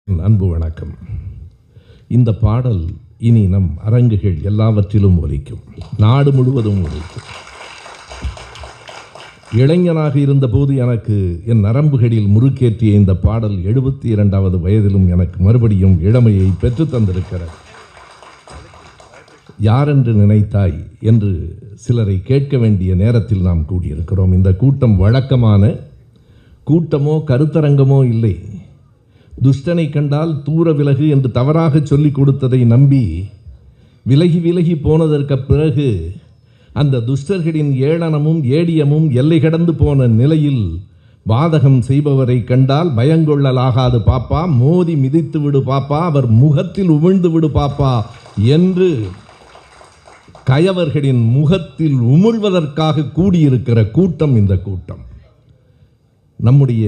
அன்பு வணக்கம். இந்த பாடல் இனி நம் அரங்குகள் எல்லாவற்றிலும் ஒலிக்கும், நாடு முழுவதும் ஒலிக்கும். இளைஞனாக இருந்தபோது எனக்கு என் நரம்புகளில் முறுக்கேற்றிய இந்த பாடல் 72வது வயதிலும் எனக்கு மறுபடியும் இளமையை பெற்று தந்திருக்கிறது. யாரென்று நினைத்தாய் என்று சிலரை கேட்க வேண்டிய நேரத்தில் நாம் கூடியிருக்கிறோம். இந்த கூட்டம் வழக்கமான கூட்டமோ கருத்தரங்கமோ இல்லை. துஷ்டனை கண்டால் தூர விலகு என்று தவறாக சொல்லிக் கொடுத்ததை நம்பி விலகி விலகி போனதற்கு பிறகு அந்த துஷ்டர்களின் ஏளனமும் ஏடியமும் எல்லை கடந்து போன நிலையில் பாதகம் செய்பவரை கண்டால் பயங்கொள்ளலாகாது பாப்பா, மோதி மிதித்து விடு பாப்பா, அவர் முகத்தில் உமிழ்ந்து விடு பாப்பா என்று கயவர்களின் முகத்தில் உமிழ்வதற்காக கூடியிருக்கிற கூட்டம் இந்த கூட்டம். நம்முடைய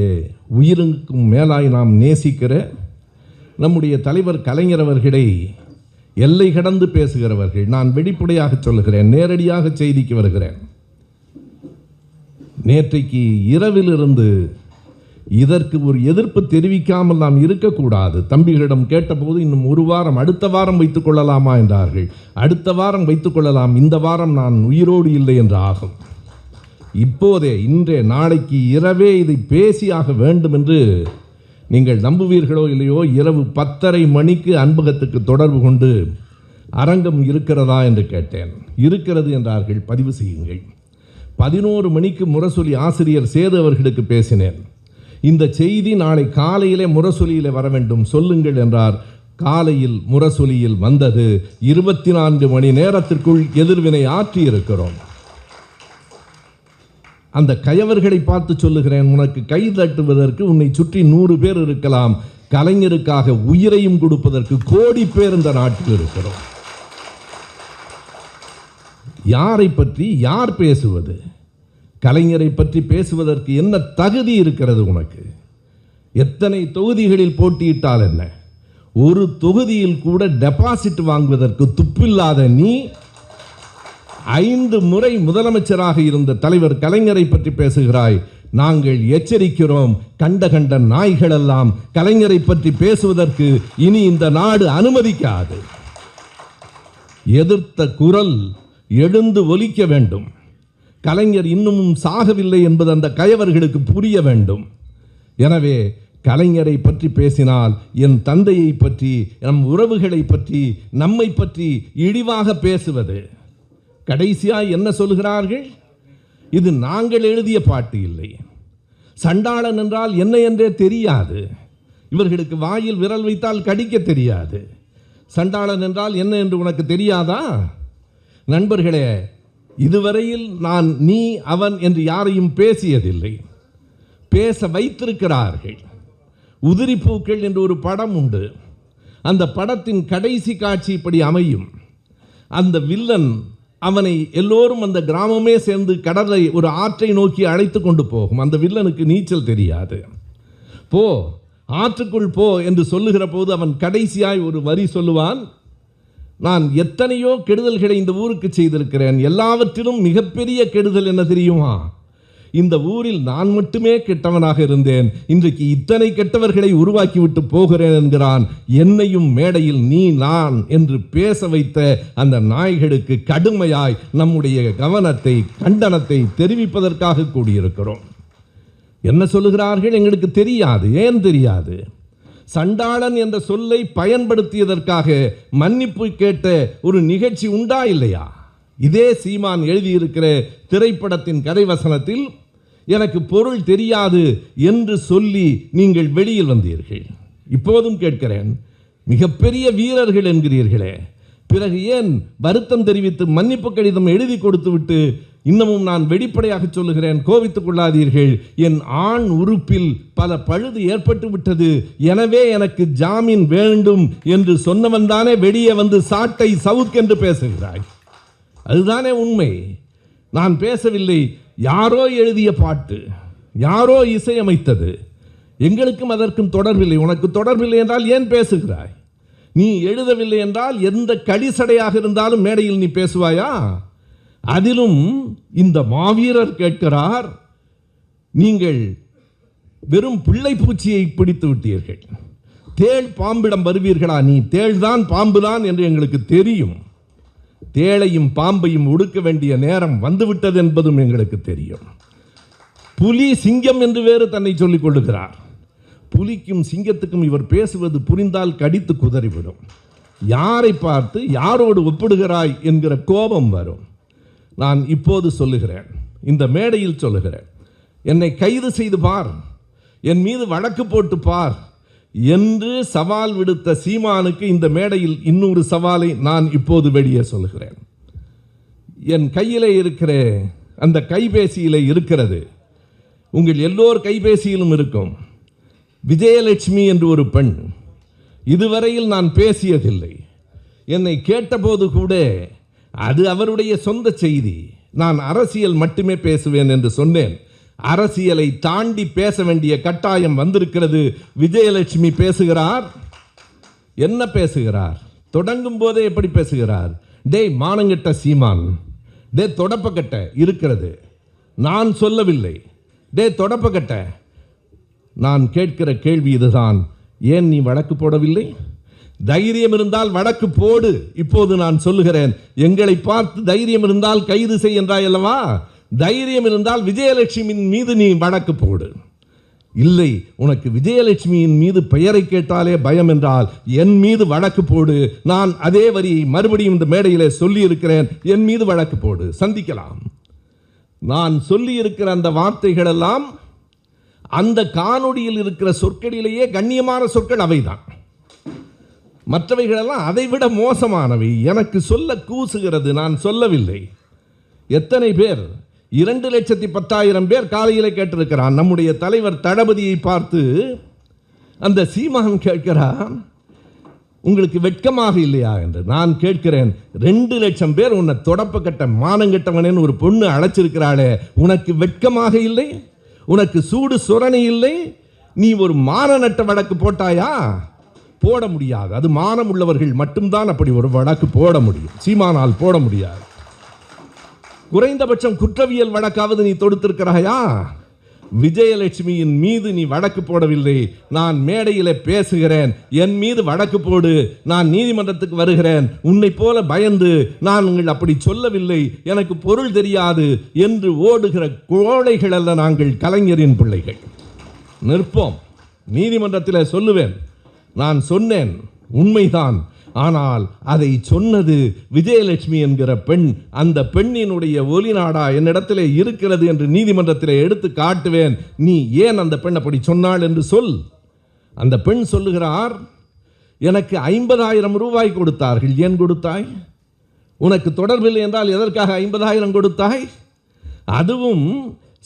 உயிருக்கும் மேலாய் நாம் நேசிக்கிற நம்முடைய தலைவர் கலைஞர் அவர்களை எல்லை கடந்து பேசுகிறவர்கள். நான் வெளிப்படையாக சொல்லுகிறேன், நேரடியாக செய்திக்கு வருகிறேன். நேற்றைக்கு இரவிலிருந்து இதற்கு ஒரு எதிர்ப்பு தெரிவிக்காமல் நாம் இருக்கக்கூடாது. தம்பிகளிடம் கேட்டபோது இன்னும் ஒரு வாரம், அடுத்த வாரம் வைத்துக் கொள்ளலாமா என்றார்கள். அடுத்த வாரம் வைத்துக் கொள்ளலாம், இந்த வாரம் நான் உயிரோடு இல்லை என்று ஆகும். இப்போதே இன்றே நாளைக்கு இரவே இதை பேசியாக வேண்டும் என்று நீங்கள் நம்புவீர்களோ இல்லையோ, இரவு 10:30 மணிக்கு அன்பகத்துக்கு தொடர்பு கொண்டு அரங்கம் இருக்கிறதா என்று கேட்டேன். இருக்கிறது என்றார்கள், பதிவு செய்யுங்கள். 11 மணிக்கு முரசொலி ஆசிரியர் சேது அவர்களுக்கு பேசினேன். இந்த செய்தி நாளை காலையிலே முரசொலியிலே வர வேண்டும், சொல்லுங்கள் என்றார். காலையில் முரசொலியில் வந்தது. 24 மணி நேரத்திற்குள் எதிர்வினை ஆற்றி இருக்கிறோம். அந்த கயவர்களை பார்த்து சொல்லுகிறேன், உனக்கு கை தட்டுவதற்கு உன்னை சுற்றி 100 பேர் இருக்கலாம், கலைஞருக்காக உயிரையும் கொடுப்பதற்கு கோடி பேர் இந்த நாட்டில் இருக்கிறோம். யாரை பற்றி யார் பேசுவது? கலைஞரை பற்றி பேசுவதற்கு என்ன தகுதி இருக்கிறது உனக்கு? எத்தனை தொகுதிகளில் போட்டியிட்டால் என்ன? ஒரு தொகுதியில் கூட டெபாசிட் வாங்குவதற்கு துப்பில்லாத நீ 5 முறை முதலமைச்சராக இருந்த தலைவர் கலைஞரை பற்றி பேசுகிறாய். நாங்கள் எச்சரிக்கிறோம், கண்ட நாய்களெல்லாம் கலைஞரை பற்றி பேசுவதற்கு இனி இந்த நாடு அனுமதிக்காது. எதிர்த்த குரல் எழுந்து ஒலிக்க வேண்டும். கலைஞர் இன்னமும் சாகவில்லை என்பது அந்த கயவர்களுக்கு புரிய வேண்டும். எனவே கலைஞரை பற்றி பேசினால் என் தந்தையை பற்றி, நம் உறவுகளை பற்றி, நம்மை பற்றி இழிவாக பேசுவது. கடைசியாக என்ன சொல்கிறார்கள்? இது நாங்கள் எழுதிய பாட்டு இல்லை. சண்டாளன் என்றால் என்ன என்றே தெரியாது. இவர்களுக்கு வாயில் விரல் வைத்தால் கடிக்க தெரியாது. சண்டாளன் என்றால் என்ன என்று உனக்கு தெரியாதா? நண்பர்களே, இதுவரையில் நான் நீ அவன் என்று யாரையும் பேசியதில்லை. பேச வைத்திருக்கிறார்கள். உதிரிப்பூக்கள் என்று ஒரு படம் உண்டு. அந்த படத்தின் கடைசி காட்சி இப்படி அமையும். அந்த வில்லன் அவனை எல்லோரும், அந்த கிராமமே சேர்ந்து கடலை, ஒரு ஆற்றை நோக்கி அழைத்து கொண்டு போகும். அந்த வில்லனுக்கு நீச்சல் தெரியாது. போ, ஆற்றுக்குள் போ என்று சொல்லுகிற போது அவன் கடைசியாய் ஒரு வரி சொல்லுவான், நான் எத்தனையோ கெடுதல்களை இந்த ஊருக்கு செய்திருக்கிறேன், எல்லாவற்றிலும் மிகப்பெரிய கெடுதல் என்ன தெரியுமா? இந்த ஊரில் நான் மட்டுமே கெட்டவனாக இருந்தேன், இன்றைக்கு இத்தனை கெட்டவர்களை உருவாக்கிவிட்டு போகிறேன் என்கிறான். என்னையும் மேடையில் நீ நான் என்று பேச வைத்த அந்த நாய்களுக்கு கடுமையாய் நம்முடைய கவனத்தை, கண்டனத்தை தெரிவிப்பதற்காக கூடியிருக்கிறோம். என்ன சொல்லுகிறார்கள் எங்களுக்கு தெரியாது. ஏன் தெரியாது? சண்டாளன் என்ற சொல்லை பயன்படுத்தியதற்காக மன்னிப்பு கேட்ட ஒரு நிகழ்ச்சி உண்டா இல்லையா? இதே சீமான் எழுதியிருக்கிற திரைப்படத்தின் கதை வசனத்தில் எனக்கு பொருள் தெரியாது என்று சொல்லி நீங்கள் வெளியில் வந்தீர்கள். இப்போதும் கேட்கிறேன், மிகப்பெரிய வீரர்கள் என்கிறீர்களே, பிறகு ஏன் வருத்தம் தெரிவித்து மன்னிப்பு கடிதம் எழுதி கொடுத்து விட்டு, இன்னமும் நான் வெளிப்படையாக சொல்லுகிறேன், கோபித்துக் கொள்ளாதீர்கள், என் ஆண் உறுப்பில் பல பழுது ஏற்பட்டு விட்டது, எனவே எனக்கு ஜாமீன் வேண்டும் என்று சொன்னவன் தானே வெளியே வந்து சாட்டை சவுக்கென்று பேசுகிறாய். அதுதானே உண்மை. நான் பேசவில்லை. யாரோ எழுதிய பாட்டு, யாரோ இசையமைத்தது. எங்களுக்கும் அதற்கும் தொடர்பில்லை. உனக்கு தொடர்பில்லை என்றால் ஏன் பேசுகிறாய்? நீ எழுதவில்லை என்றால் எந்த கடிசடையாக இருந்தாலும் மேடையில் நீ பேசுவாயா? அதிலும் இந்த மாவீரர் கேட்கிறார், நீங்கள் வெறும் பிள்ளை பூச்சியை பிடித்து விட்டீர்கள். தேள் பாம்பிடம் வருவீர்களா? நீ தேள்தான் பாம்புதான் என்று எங்களுக்கு தெரியும். தேளையும் பாம்பையும் ஒடுக்க வேண்டிய நேரம் வந்துவிட்டது என்பதும் எங்களுக்கு தெரியும். புலி சிங்கம் என்று வேறு தன்னை சொல்லிக் கொள்ளுகிறார். புலிக்கும் சிங்கத்துக்கும் இவர் பேசுவது புரிந்தால் கடித்து குதறிவிடும். யாரை பார்த்து யாரோடு ஒப்பிடுகிறாய் என்கிற கோபம் வரும். நான் இப்போது சொல்லுகிறேன், இந்த மேடையில் சொல்லுகிறேன், என்னை கைது செய்து பார், என் மீது வழக்கு போட்டு பார் என்று சவால் விடுத்த சீமானுக்கு இந்த மேடையில் இன்னொரு சவாலை நான் இப்போது வெளியே சொல்லுகிறேன். என் கையிலே இருக்கிற அந்த கைபேசியிலே இருக்கிறது, உங்கள் எல்லோர் கைபேசியிலும் இருக்கும். விஜயலட்சுமி என்று ஒரு பெண், இதுவரையில் நான் பேசியதில்லை. என்னை கேட்டபோது கூட அது அவருடைய சொந்த செய்தி, நான் அரசியல் மட்டுமே பேசுவேன் என்று சொன்னேன். அரசியலை தாண்டி பேச வேண்டிய கட்டாயம் வந்திருக்கிறது. விஜயலட்சுமி பேசுகிறார். என்ன பேசுகிறார்? தொடங்கும் போதே எப்படி பேசுகிறார்? டேய் மானங்கட்ட சீமான், டே தொடப்பக்கட்ட இருக்கிறது, நான் சொல்லவில்லை. டே தொடப்பக்கட்ட, நான் கேட்கிற கேள்வி இதுதான், ஏன் நீ வழக்கு போடவில்லை? தைரியம் இருந்தால் வழக்கு போடு. இப்போது நான் சொல்லுகிறேன், எங்களை பார்த்து தைரியம் இருந்தால் கைது செய் என்றாய் அல்லவா? தைரியம் இருந்தால் விஜயலட்சுமியின் மீது நீ வழக்கு போடு. இல்லை, உனக்கு விஜயலட்சுமியின் மீது பெயரை கேட்டாலே பயம் என்றால் என் மீது வழக்கு போடு. நான் அதே வரியை மறுபடியும் இந்த மேடையிலே சொல்லி இருக்கிறேன், என் மீது வழக்கு போடு, சந்திக்கலாம். நான் சொல்லி இருக்கிற அந்த வார்த்தைகள் எல்லாம் அந்த காணொளியில் இருக்கிற சொற்களிலேயே கண்ணியமான சொற்கள் அவைதான். மற்றவைகளெல்லாம் அதைவிட மோசமானவை. எனக்கு சொல்ல கூசுகிறது, நான் சொல்லவில்லை. எத்தனை பேர், 2,10,000 பேர் காலையில் கேட்டிருக்கிறான். நம்முடைய தலைவர் தளபதியை பார்த்து அந்த சீமான் கேட்கிறான், உங்களுக்கு வெட்கமாக இல்லையா என்று. நான் கேட்கிறேன், 2 லட்சம் பேர் உன்னை தொடப்ப கட்ட மானங்கட்டவனேன்னு ஒரு பொண்ணு அழைச்சிருக்கிறாளே, உனக்கு வெட்கமாக இல்லை? உனக்கு சூடு சுரணி இல்லை? நீ ஒரு மானநட்ட வழக்கு போட்டாயா? போட முடியாது. அது மானம் உள்ளவர்கள் மட்டும்தான் அப்படி ஒரு வழக்கு போட முடியும். சீமானால் போட முடியாது. குறைந்தபட்சம் குற்றவியல் வழக்காவது நீ தொடுத்திருக்கிறாயா? விஜயலட்சுமியின் மீது நீ வழக்கு போடவில்லை. நான் மேடையில் பேசுகிறேன், என் மீது வழக்கு போடு, நான் நீதிமன்றத்துக்கு வருகிறேன், உன்னை போல பயந்து நான் உங்கள் அப்படி சொல்லவில்லை, எனக்கு பொருள் தெரியாது என்று ஓடுகிற கோழைகள் அல்ல நாங்கள், கலைஞரின் பிள்ளைகள். நிற்போம், நீதிமன்றத்தில் சொல்லுவேன். நான் சொன்னேன், உண்மைதான். ஆனால் அதை சொன்னது விஜயலட்சுமி என்கிற பெண். அந்த பெண்ணினுடைய ஒலிநாடா என்னிடத்திலே இருக்கிறது என்று நீதிமன்றத்தில் எடுத்து காட்டுவேன். நீ ஏன் அந்த பெண் அப்படி சொன்னாள் என்று சொல். அந்த பெண் சொல்லுகிறார், எனக்கு 50,000 ரூபாய் கொடுத்தார்கள். ஏன் கொடுத்தாய்? உனக்கு தொடர்பில்லை என்றால் எதற்காக 50,000 கொடுத்தாய்? அதுவும்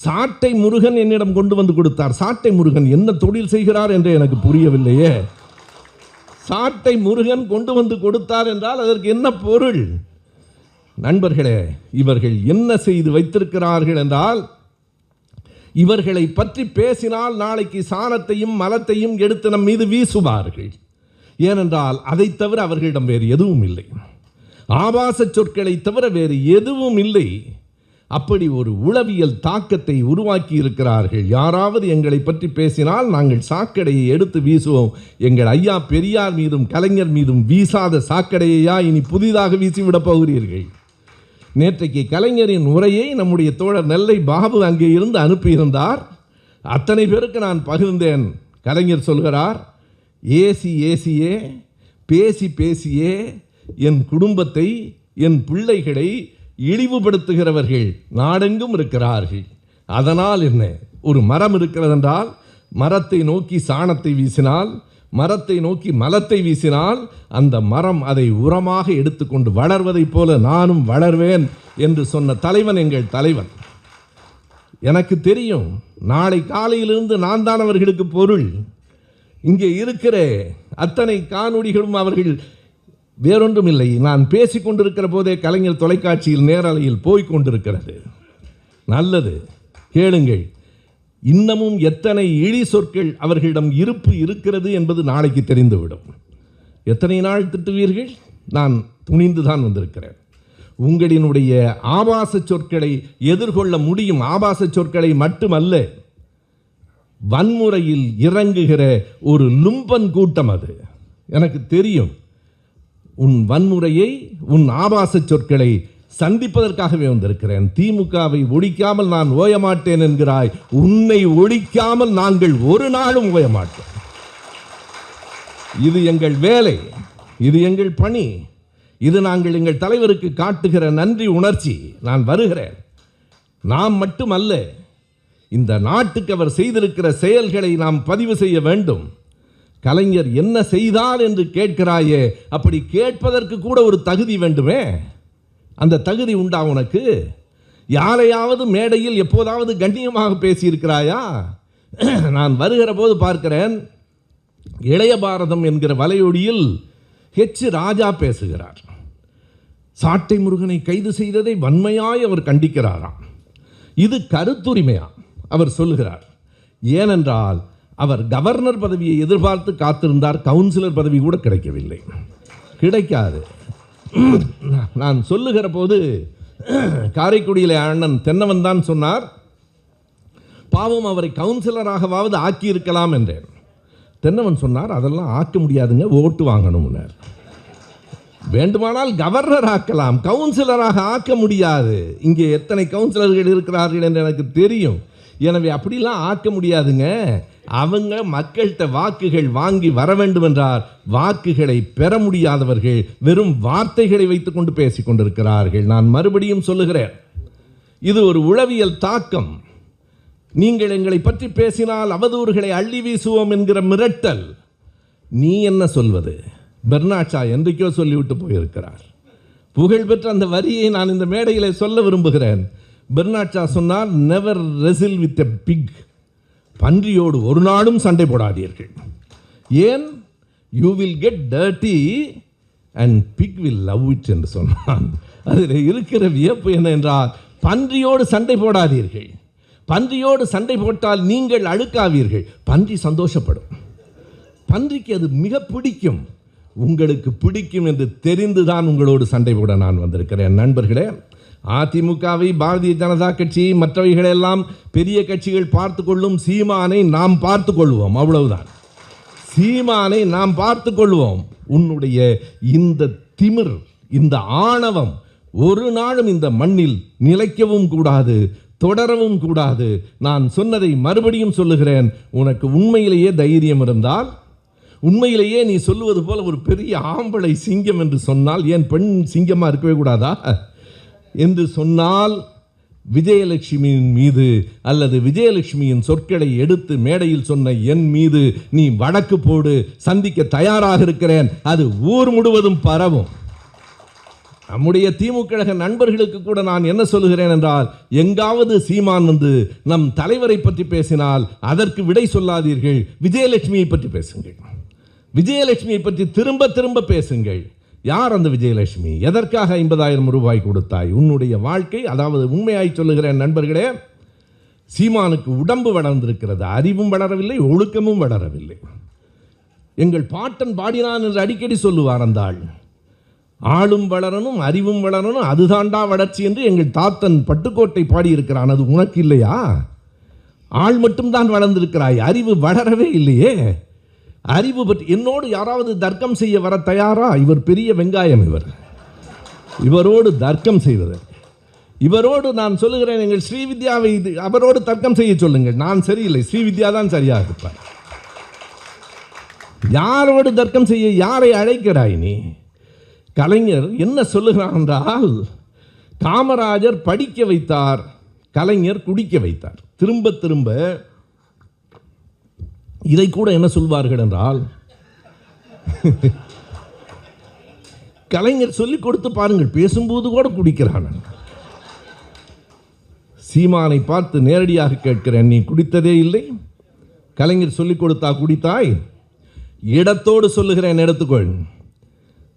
சாட்டை முருகன் என்னிடம் கொண்டு வந்து கொடுத்தார். சாட்டை முருகன் என்ன தொழில் செய்கிறார் என்று எனக்கு புரியவில்லையே. சாட்டை முருகன் கொண்டு வந்து கொடுத்தார் என்றால் அதற்கு என்ன பொருள்? நண்பர்களே, இவர்கள் என்ன செய்து வைத்திருக்கிறார்கள் என்றால், இவர்களை பற்றி பேசினால் நாளைக்கு சாணத்தையும் மலத்தையும் எடுத்து நம் மீது வீசுவார்கள். ஏனென்றால் அதை தவிர அவர்களிடம் வேறு எதுவும் இல்லை. ஆபாச சொற்களை தவிர வேறு எதுவும் இல்லை. அப்படி ஒரு உளவியல் தாக்கத்தை உருவாக்கி இருக்கிறார்கள். யாராவது எங்களை பற்றி பேசினால் நாங்கள் சாக்கடையை எடுத்து வீசுவோம். எங்கள் ஐயா பெரியார் மீதும் கலைஞர் மீதும் வீசாத சாக்கடையா இனி புதிதாக வீசிவிடப் போகிறீர்கள்? நேற்றைக்கு கலைஞரின் உரையை நம்முடைய தோழர் நெல்லை பாபு அங்கே இருந்து அனுப்பியிருந்தார். அத்தனை பேருக்கு நான் பகிர்ந்தேன். கலைஞர் சொல்கிறார், ஏசியே பேசி பேசியே என் குடும்பத்தை, என் பிள்ளைகளை இழிவுபடுத்துகிறவர்கள் நாடெங்கும் இருக்கிறார்கள். அதனால் என்ன? ஒரு மரம் இருக்கிறது என்றால் மரத்தை நோக்கி சாணத்தை வீசினால், மரத்தை நோக்கி மலத்தை வீசினால் அந்த மரம் அதை உரமாக எடுத்துக்கொண்டு வளர்வதைப் போல நானும் வளர்வேன் என்று சொன்ன தலைவன் எங்கள் தலைவன். எனக்கு தெரியும், நாளை காலையிலிருந்து நான் தான் அவர்களுக்கு பொருள். இங்கே இருக்கிற அத்தனை காணொளிகளும் அவர்கள் வேறொன்றும் இல்லை. நான் பேசிக் கொண்டிருக்கிற போதே கலைஞர் தொலைக்காட்சியில் நேரலையில் போய்கொண்டிருக்கிறது. நல்லது, கேளுங்கள். இன்னமும் எத்தனை இழி சொற்கள் அவர்களிடம் இருப்பு இருக்கிறது என்பது நாளைக்கு தெரிந்துவிடும். எத்தனை நாள் திட்டுவீர்கள்? நான் துணிந்துதான் வந்திருக்கிறேன். உங்களினுடைய ஆபாச சொற்களை எதிர்கொள்ள முடியும். ஆபாச சொற்களை மட்டுமல்ல, வன்முறையில் இறங்குகிற ஒரு லும்பன் கூட்டம் அது. எனக்கு தெரியும். உன் வன்முறையை, உன் ஆபாச சொற்களை சந்திப்பதற்காகவே வந்திருக்கிறேன். திமுகவை ஒழிக்காமல் நான் ஓயமாட்டேன் என்கிறாய். உன்னை ஒழிக்காமல் நாங்கள் ஒரு நாளும் ஓயமாட்டோம். இது எங்கள் வேலை, இது எங்கள் பணி, இது நாங்கள் எங்கள் தலைவருக்கு காட்டுகிற நன்றி உணர்ச்சி. நான் வருகிறேன். நாம் மட்டுமல்ல, இந்த நாட்டுக்கு அவர் செய்திருக்கிற செயல்களை நாம் பதிவு செய்ய வேண்டும். கலைஞர் என்ன செய்தார் என்று கேட்கிறாயே, அப்படி கேட்பதற்கு கூட ஒரு தகுதி வேண்டுமே. அந்த தகுதி உண்டா உனக்கு? யாரையாவது மேடையில் எப்போதாவது கண்ணியமாக பேசியிருக்கிறாயா? நான் வருகிற போது பார்க்கிறேன், இளைய பாரதம் என்கிற வலையொலியில் ஹெச் ராஜா பேசுகிறார். சாட்டை முருகனை கைது செய்ததை வன்மையாய் அவர் கண்டிக்கிறாராம். இது கருத்துரிமையா அவர் சொல்லுகிறார். ஏனென்றால் அவர் கவர்னர் பதவியை எதிர்பார்த்து காத்திருந்தார். கவுன்சிலர் பதவி கூட கிடைக்கவில்லை, கிடைக்காது. நான் சொல்லுகிற போது காரைக்குடியிலே அண்ணன் தென்னவன் தான் சொன்னார், பாவம் அவரை கவுன்சிலராகவாவது ஆக்கியிருக்கலாம் என்றேன். தென்னவன் சொன்னார், அதெல்லாம் ஆக்க முடியாதுங்க, ஓட்டு வாங்கணும்னார். வேண்டுமானால் கவர்னர் ஆக்கலாம், கவுன்சிலராக ஆக்க முடியாது. இங்கே எத்தனை கவுன்சிலர்கள் இருக்கிறார்கள் என்று எனக்கு தெரியும். எனவே அப்படிலாம் ஆக்க முடியாதுங்க. அவங்க மக்கள்கிட்ட வாக்குகள் வாங்கி வர வேண்டும் என்றார். வாக்குகளை பெற முடியாதவர்கள் வெறும் வார்த்தைகளை வைத்துக் கொண்டு பேசிக் கொண்டிருக்கிறார்கள். நான் மறுபடியும் சொல்லுகிறேன், இது ஒரு உளவியல் தாக்கம். நீங்கள் எங்களை பற்றி பேசினால் அவதூறுகளை அள்ளி வீசுவோம் என்கிற மிரட்டல். நீ என்ன சொல்வது? பெர்னாட்ஷா என்றைக்கோ சொல்லிவிட்டு போயிருக்கிறார். புகழ்பெற்ற அந்த வரியை நான் இந்த மேடையில் சொல்ல விரும்புகிறேன். பெர்னாட்ஷா சொன்னார், never wrestle with a pig. பன்றியோடு ஒரு நாளும் சண்டை போடாதீர்கள். ஏன்? You will get dirty and pig will love it என்று சொன்னான். அதில் இருக்கிற வியப்பு என்ன என்றால், பன்றியோடு சண்டை போடாதீர்கள். பன்றியோடு சண்டை போட்டால் நீங்கள் அழுக்காவீர்கள். பன்றி சந்தோஷப்படும். பன்றிக்கு அது மிக பிடிக்கும். உங்களுக்கு பிடிக்கும் என்று தெரிந்துதான் உங்களோடு சண்டை போட நான் வந்திருக்கிறேன். நண்பர்களே, அதிமுகவை, பாரதிய ஜனதா கட்சி, மற்றவைகளெல்லாம் பெரிய கட்சிகள் பார்த்து கொள்ளும். சீமானை நாம் பார்த்து கொள்வோம், அவ்வளவுதான். சீமானை நாம் பார்த்து கொள்வோம். உன்னுடைய இந்த திமிர், இந்த ஆணவம் ஒரு நாளும் இந்த மண்ணில் நிலைக்கவும் கூடாது, தொடரவும் கூடாது. நான் சொன்னதை மறுபடியும் சொல்லுகிறேன். உனக்கு உண்மையிலேயே தைரியம் இருந்தால், உண்மையிலேயே நீ சொல்லுவது போல ஒரு பெரிய ஆம்பளை சிங்கம் என்று சொன்னால், ஏன் பெண் சிங்கமா இருக்கவே கூடாதா என்று சொன்னால், விஜயலட்சுமியின் மீது அல்லது விஜயலட்சுமியின் சொற்களை எடுத்து மேடையில் சொன்ன என் மீது நீ வழக்கு போடு. சந்திக்க தயாராக இருக்கிறேன். அது ஊர் முழுவதும் பரவும். நம்முடைய திமுக நண்பர்களுக்கு கூட நான் என்ன சொல்லுகிறேன் என்றால், எங்காவது சீமான் வந்து நம் தலைவரை பற்றி பேசினால் அதற்கு விடை சொல்லாதீர்கள். விஜயலட்சுமியை பற்றி பேசுங்கள். விஜயலட்சுமியை பற்றி திரும்ப திரும்ப பேசுங்கள். யார் அந்த விஜயலட்சுமி? எதற்காக 50,000 ரூபாய் கொடுத்தாய்? உன்னுடைய வாழ்க்கை, அதாவது உண்மையாய் சொல்லுகிறேன் நண்பர்களே, சீமானுக்கு உடம்பு வளர்ந்திருக்கிறது, அறிவும் வளரவில்லை, ஒழுக்கமும் வளரவில்லை. எங்கள் பாட்டன் பாடினான் என்று அடிக்கடி சொல்லுவார் அந்த ஆள். ஆளும் வளரணும், அறிவும் வளரணும், அதுதாண்டா வளர்ச்சி என்று எங்கள் தாத்தன் பட்டுக்கோட்டை பாடியிருக்கிறான். அது உனக்கு இல்லையா? ஆள் மட்டும்தான் வளர்ந்திருக்கிறாய், அறிவு வளரவே இல்லையே. அறிவு பற்றி என்னோடு யாராவது தர்க்கம் செய்ய வர தயாரா? இவர் பெரிய வெங்காயம். இவரோடு தர்க்கம் செய்வது, இவரோடு நான் சொல்லுகிறேன், எங்கள் ஸ்ரீவித்யாவை அவரோடு தர்க்கம் செய்ய சொல்லுங்கள். நான் சரியில்லை, ஸ்ரீவித்யா தான் சரியாக இருப்பார். யாரோடு தர்க்கம் செய்ய யாரை அழைக்கிறாய் நீ? கலைஞர் என்ன சொல்லுகிறான் என்றால், காமராஜர் படிக்க வைத்தார், கலைஞர் குடிக்க வைத்தார். திரும்ப திரும்ப இதை கூட என்ன சொல்வார்கள் என்றால், கலைஞர் சொல்லிக் கொடுத்து பாருங்கள், பேசும்போது கூட குடிக்கிறான். சீமானை பார்த்து நேரடியாக கேட்கிறேன், நீ குடித்ததே இல்லை? கலைஞர் சொல்லிக் கொடுத்தா குடித்தாய்? இடத்தோடு சொல்லுகிறேன், எடுத்துக்கொள்.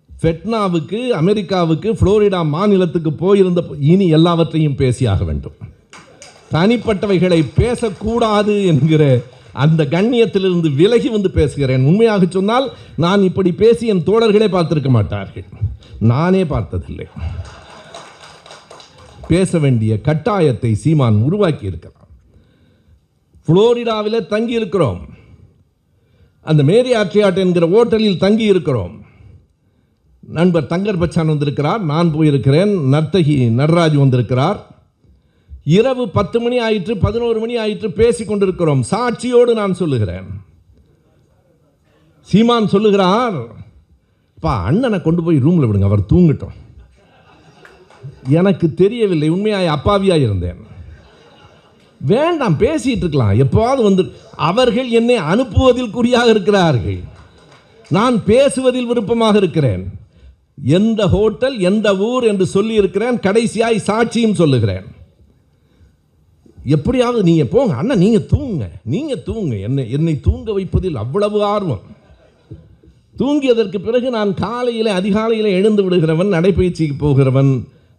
ஃபெட்னாவுக்கு, அமெரிக்காவுக்கு, புளோரிடா மாநிலத்துக்கு போயிருந்த இனி எல்லாவற்றையும் பேசியாக வேண்டும். தனிப்பட்டவைகளை பேசக்கூடாது என்கிற அந்த கண்ணியத்திலிருந்து விலகி வந்து பேசுகிறேன். உண்மையாக சொன்னால் நான் இப்படி பேசி என் தோழர்களே பார்த்திருக்க மாட்டார்கள். நானே பார்த்ததில்லை. பேச வேண்டிய கட்டாயத்தை சீமான் உருவாக்கி இருக்கிறான். புளோரிடாவில் தங்கி இருக்கிறோம். அந்த மேரி ஆட்ரியாட் என்கிற ஹோட்டலில் தங்கி இருக்கிறோம். நண்பர் தங்கர் பச்சான் வந்திருக்கிறார், நான் போயிருக்கிறேன், நர்த்தகி நடராஜ் வந்திருக்கிறார். இரவு 10 மணி ஆயிற்று, 11 மணி ஆயிற்று, பேசிக் கொண்டிருக்கிறோம். சாட்சியோடு நான் சொல்லுகிறேன். சீமான் சொல்லுகிறார், பா அண்ணனை கொண்டு போய் ரூமில் விடுங்க, அவர் தூங்கட்டும். எனக்கு தெரியவில்லை, உண்மையாய் அப்பாவியாக இருந்தேன். வேண்டாம், பேசிட்டு இருக்கலாம், எப்போது வந்து. அவர்கள் என்னை அனுப்புவதில் குறியாக இருக்கிறார்கள், நான் பேசுவதில் விருப்பமாக இருக்கிறேன். எந்த ஹோட்டல் எந்த ஊர் என்று சொல்லி இருக்கிறேன், கடைசியாய் சாட்சியும் சொல்லுகிறேன். எப்படியாவது நீங்க போங்க அண்ணா, நீங்க தூங்க, என்னை தூங்க வைப்பதில் அவ்வளவு ஆர்வம். தூங்கியதற்கு பிறகு நான் அதிகாலையில் எழுந்து விடுகிறவன், நடைபயிற்சிக்கு போகிறவன்.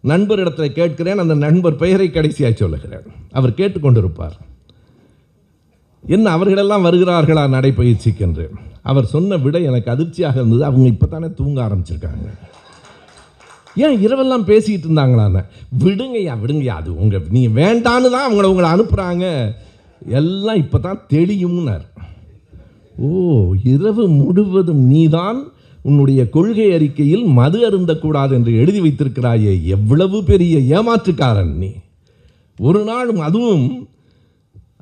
நண்பரிடத்தில் கேட்கிறேன், அந்த நண்பர் பெயரை கடைசியாக சொல்லுகிறேன். அவர் கேட்டுக்கொண்டிருப்பார். என்ன அவர்களெல்லாம் வருகிறார்களா நடைபயிற்சிக்கு என்று? அவர் சொன்ன விட எனக்கு அதிர்ச்சியாக இருந்தது. அவங்க இப்போத்தானே தூங்க ஆரம்பிச்சிருக்காங்க. ஏன் இரவெல்லாம் பேசிக்கிட்டு இருந்தாங்களான்னு? விடுங்கய்யா, அது நீங்கள் வேண்டான்னு தான் உங்களை அனுப்புகிறாங்க, எல்லாம் இப்போ தான் தெளியும்னார். ஓ, இரவு முழுவதும் நீதான் உன்னுடைய கொள்கை அறிக்கையில் மது அருந்தக்கூடாது என்று எழுதி வைத்திருக்கிறாயே, எவ்வளவு பெரிய ஏமாற்றுக்காரன் நீ. ஒரு நாளும், அதுவும்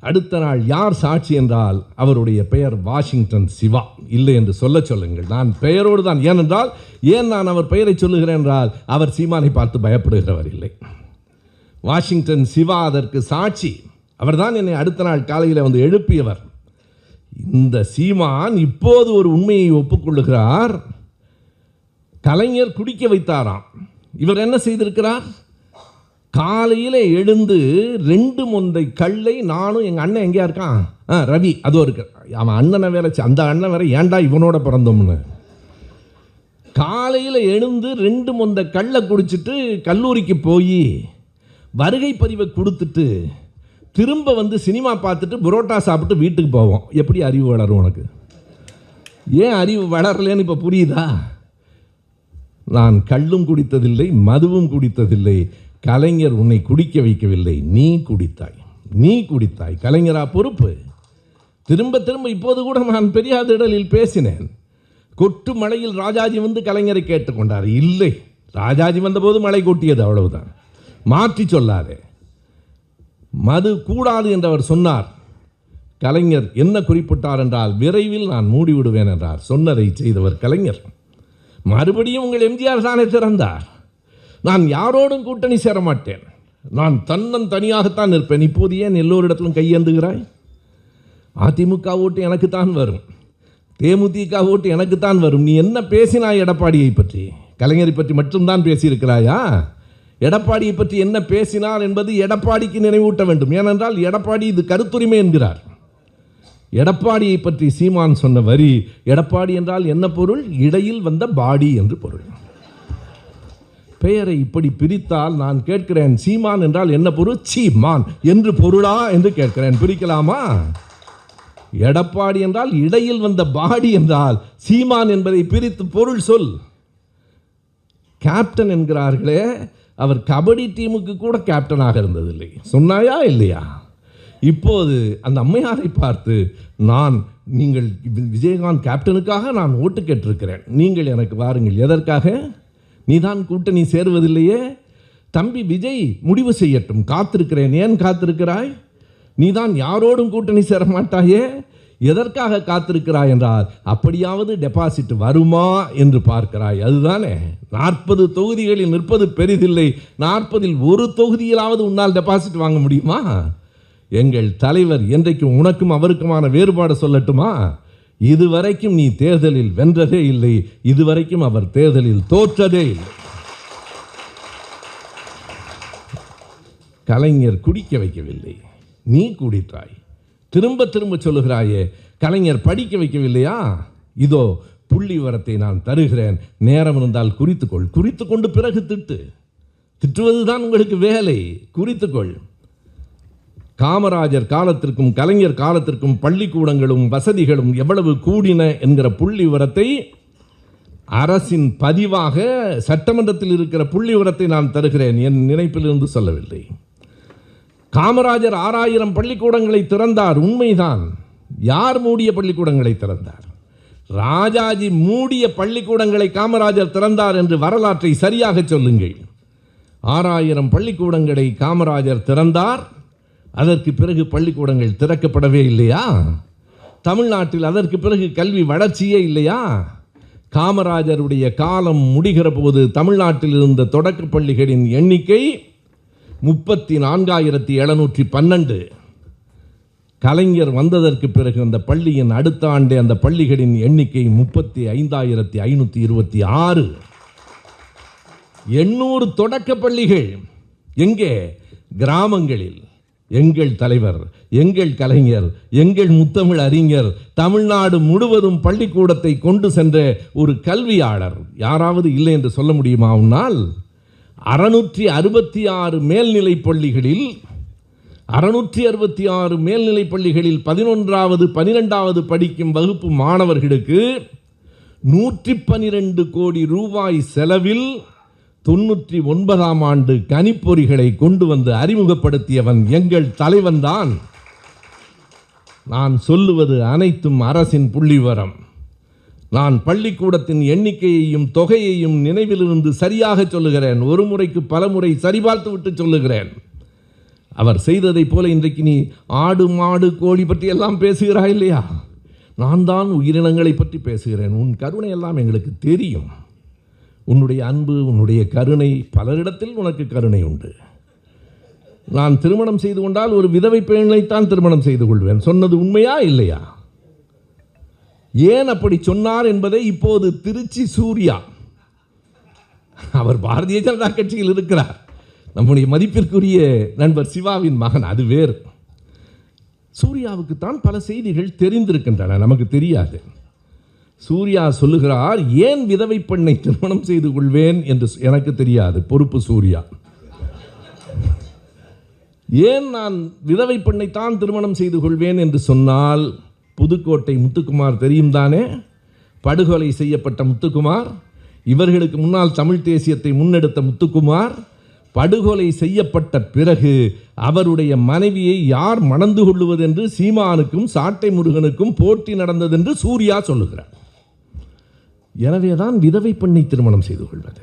அடுத்த நாள் யார் சாட்சி என்றால் அவருடைய பெயர் வாஷிங்டன் சிவா. இல்லை என்று சொல்லுங்கள், நான் பெயரோடு தான். ஏனென்றால் ஏன் நான் அவர் பெயரை சொல்லுகிறேன் என்றால், அவர் சீமானை பார்த்து பயப்படுகிறவர் இல்லை. வாஷிங்டன் சிவா அதற்கு சாட்சி. அவர்தான் என்னை அடுத்த நாள் காலையில் வந்து எழுப்பியவர். இந்த சீமான் இப்போது ஒரு உண்மையை ஒப்புக்கொள்ளுகிறார். கலைஞர் குடிக்க வைத்தாராம். இவர் என்ன செய்திருக்கிறார்? காலையில் எழுந்து 2 மொந்தை கல்லை, நானும் எங்கள் அண்ணன் எங்கேயா இருக்கான், ரவி அதோ இருக்கு, அவன் அண்ணனை வேற, அந்த அண்ணன் வேற ஏன்டா இவனோட பிறந்தோம்னு. காலையில் எழுந்து 2 மொந்தை கல்லை குடிச்சிட்டு கல்லூரிக்கு போய் வருகை பதிவை கொடுத்துட்டு திரும்ப வந்து சினிமா பார்த்துட்டு புரோட்டா சாப்பிட்டு வீட்டுக்கு போவோம். எப்படி அறிவு வளரும் உனக்கு? ஏன் அறிவு வளரலன்னு இப்போ புரியுதா? நான் கள்ளும் குடித்ததில்லை, மதுவும் குடித்ததில்லை. கலைஞர் உன்னை குடிக்க வைக்கவில்லை, நீ குடித்தாய். கலைஞரா பொறுப்பு? திரும்ப இப்போது கூட நான் பெரியாதிடலில் பேசினேன். கொட்டு மழையில் ராஜாஜி வந்து கலைஞரை கேட்டுக்கொண்டார். இல்லை, ராஜாஜி வந்தபோது மழை கொட்டியது, அவ்வளவுதான். மாற்றி சொல்லாதே. மது கூடாது என்று அவர் சொன்னார். கலைஞர் என்ன குறிப்பிட்டார் என்றால், விரைவில் நான் மூடிவிடுவேன் என்றார். சொன்னதை செய்தவர் கலைஞர். மறுபடியும் உங்கள் எம்ஜிஆர் தானே திறந்தார். நான் யாரோடும் கூட்டணி சேர மாட்டேன், நான் தனியாகத்தான் இருப்பேன். இப்போது ஏன் எல்லோரிடத்திலும் கையேந்துகிறாய்? அதிமுக ஓட்டு எனக்குத்தான் வரும், தேமுதிக ஓட்டு எனக்குத்தான் வரும். நீ என்ன பேசினாய் எடப்பாடியை பற்றி? கலைஞரை பற்றி மட்டும்தான் பேசியிருக்கிறாயா? எடப்பாடியை பற்றி என்ன பேசினார் என்பது எடப்பாடிக்கு நினைவூட்ட வேண்டும். ஏனென்றால் எடப்பாடி இது கருத்துரிமை என்கிறார். எடப்பாடியை பற்றி சீமான் சொன்ன வரி, எடப்பாடி என்றால் என்ன பொருள்? இடையில் வந்த பாடி என்று பொருள். பெயரை இப்படி பிரித்தால் நான் கேட்கிறேன், சீமான் என்றால் என்ன பொருள்? சீமான் என்று பொருளா என்று கேட்கிறேன். பிரிக்கலாமா? எடப்பாடி என்றால் இடையில் வந்த பாடி என்றால் சீமான் என்பதை பிரித்து பொருள் சொல். கேப்டன் என்கிறார்களே, அவர் கபடி டீமுக்கு கூட கேப்டனாக இருந்ததில்லை. சொன்னாயா இல்லையா? இப்போது அந்த அம்மையாரை பார்த்து, நீங்கள் விஜயகாந்த் கேப்டனுக்காக நான் ஓட்டு கேட்டிருக்கிறேன், நீங்கள் எனக்கு வாருங்கள். எதற்காக? நீதான் கூட்டணி சேருவதில்லையே, தம்பி விஜய் முடிவு செய்யட்டும், காத்திருக்கிறேன். ஏன் காத்திருக்கிறாய்? நீதான் யாரோடும் கூட்டணி சேர மாட்டாயே, எதற்காக காத்திருக்கிறாய் என்றால், அப்படியாவது டெபாசிட் வருமா என்று பார்க்கிறாய். அதுதானே. 40 தொகுதிகளில் நிற்பது பெரிதில்லை, 40இல் ஒரு தொகுதியிலாவது உன்னால் டெபாசிட் வாங்க முடியுமா? எங்கள் தலைவர் என்றைக்கும் உனக்கும் அவருக்குமான வேறுபாடு சொல்லட்டுமா? இதுவரைக்கும் நீ தேர்தலில் வென்றதே இல்லை, இதுவரைக்கும் அவர் தேர்தலில் தோற்றதே இல்லை. கலைஞர் குடிக்க வைக்கவில்லை, நீ குடித்தாய். திரும்ப சொல்லுகிறாயே, கலைஞர் படிக்க வைக்கவில்லையா? இதோ புள்ளி விவரத்தை நான் தருகிறேன், நேரம் இருந்தால் குறித்துக்கொண்டு பிறகு திட்டுவதுதான் உங்களுக்கு வேலை. குறித்துக்கொள். காமராஜர் காலத்திற்கும் கலைஞர் காலத்திற்கும் பள்ளிக்கூடங்களும் வசதிகளும் எவ்வளவு கூடின என்கிற புள்ளி விவரத்தை, அரசின் பதிவாக சட்டமன்றத்தில் இருக்கிற புள்ளி விவரத்தை நான் தருகிறேன், என் நினைப்பிலிருந்து சொல்லவில்லை. காமராஜர் 6000 பள்ளிக்கூடங்களை திறந்தார், உண்மைதான். யார் மூடிய பள்ளிக்கூடங்களை திறந்தார்? ராஜாஜி மூடிய பள்ளிக்கூடங்களை காமராஜர் திறந்தார் என்று வரலாற்றை சரியாக சொல்லுங்கள். 6000 பள்ளிக்கூடங்களை காமராஜர் திறந்தார். அதற்கு பிறகு பள்ளிக்கூடங்கள் திறக்கப்படவே இல்லையா? தமிழ்நாட்டில் அதற்கு பிறகு கல்வி வளர்ச்சியே இல்லையா? காமராஜருடைய காலம் முடிகிற போது தமிழ்நாட்டில் இருந்த தொடக்க பள்ளிகளின் எண்ணிக்கை 34,712. கலைஞர் வந்ததற்கு பிறகு அந்த பள்ளியின் அடுத்த ஆண்டே அந்த பள்ளிகளின் எண்ணிக்கை 35,526. 800 தொடக்க பள்ளிகள் எங்கே? கிராமங்களில். எங்கள் தலைவர், எங்கள் கலைஞர், எங்கள் முத்தமிழ் அறிஞர் தமிழ்நாடு முழுவதும் பள்ளிக்கூடத்தை கொண்டு சென்ற ஒரு கல்வியாளர் யாராவது இல்லை என்று சொல்ல முடியுமா உன்னால்? 666 மேல்நிலை பள்ளிகளில் 11வது 12வது படிக்கும் வகுப்பு மாணவர்களுக்கு 112 கோடி ரூபாய் செலவில் 99ஆம் ஆண்டு கணிப்பொறிகளை கொண்டு வந்து அறிமுகப்படுத்தியவன் எங்கள் தலைவன் தான். நான் சொல்லுவது அனைத்தும் அரசின் புள்ளிவிவரம். நான் பள்ளிக்கூடத்தின் எண்ணிக்கையையும் தொகையையும் நினைவிலிருந்து சரியாக சொல்லுகிறேன். ஒரு முறைக்கு பல முறை சரிபார்த்து விட்டு சொல்லுகிறேன். அவர் செய்ததை போல இன்றைக்கு நீ ஆடு மாடு கோழி பற்றி எல்லாம் பேசுகிறாய் இல்லையா? நான் தான் உயிரினங்களை பற்றி பேசுகிறேன். உன் கருணை எல்லாம் எங்களுக்கு தெரியும். உன்னுடைய அன்பு, உன்னுடைய கருணை, பலரிடத்தில் உனக்கு கருணை உண்டு. நான் திருமணம் செய்து கொண்டால் ஒரு விதவை பெண்ணைத்தான் திருமணம் செய்து கொள்வேன். சொன்னது உண்மையா இல்லையா? ஏன் அப்படி சொன்னார் என்பதை இப்போது திருச்சி சூர்யா, அவர் பாரதிய ஜனதா கட்சியில் இருக்கிறார், நம்முடைய மதிப்பிற்குரிய நண்பர் சிவாவின் மகன், அது வேறு. சூர்யாவுக்கு தான் பல செய்திகள் தெரிந்திருக்கின்றன, நமக்கு தெரியாது. சூர்யா சொல்லுகிறார், ஏன் விதவை பெண்ணை திருமணம் செய்து கொள்வேன் என்று எனக்கு தெரியாது. பொறுப்பு சூர்யா. ஏன் நான் விதவை பெண்ணை தான் திருமணம் செய்து கொள்வேன் என்று சொன்னால், புதுக்கோட்டை முத்துக்குமார் தெரியும் தானே? படுகொலை செய்யப்பட்ட முத்துக்குமார், இவர்களுக்கு முன்னால் தமிழ் தேசியத்தை முன்னெடுத்த முத்துக்குமார், படுகொலை செய்யப்பட்ட பிறகு அவருடைய மனைவியை யார் மணந்து கொள்ளுவது என்று சீமானுக்கும் சாட்டை முருகனுக்கும் போட்டி நடந்தது என்று சூர்யா சொல்லுகிறார். எனவேதான் விதவை பெண்ணை திருமணம் செய்து கொள்வது.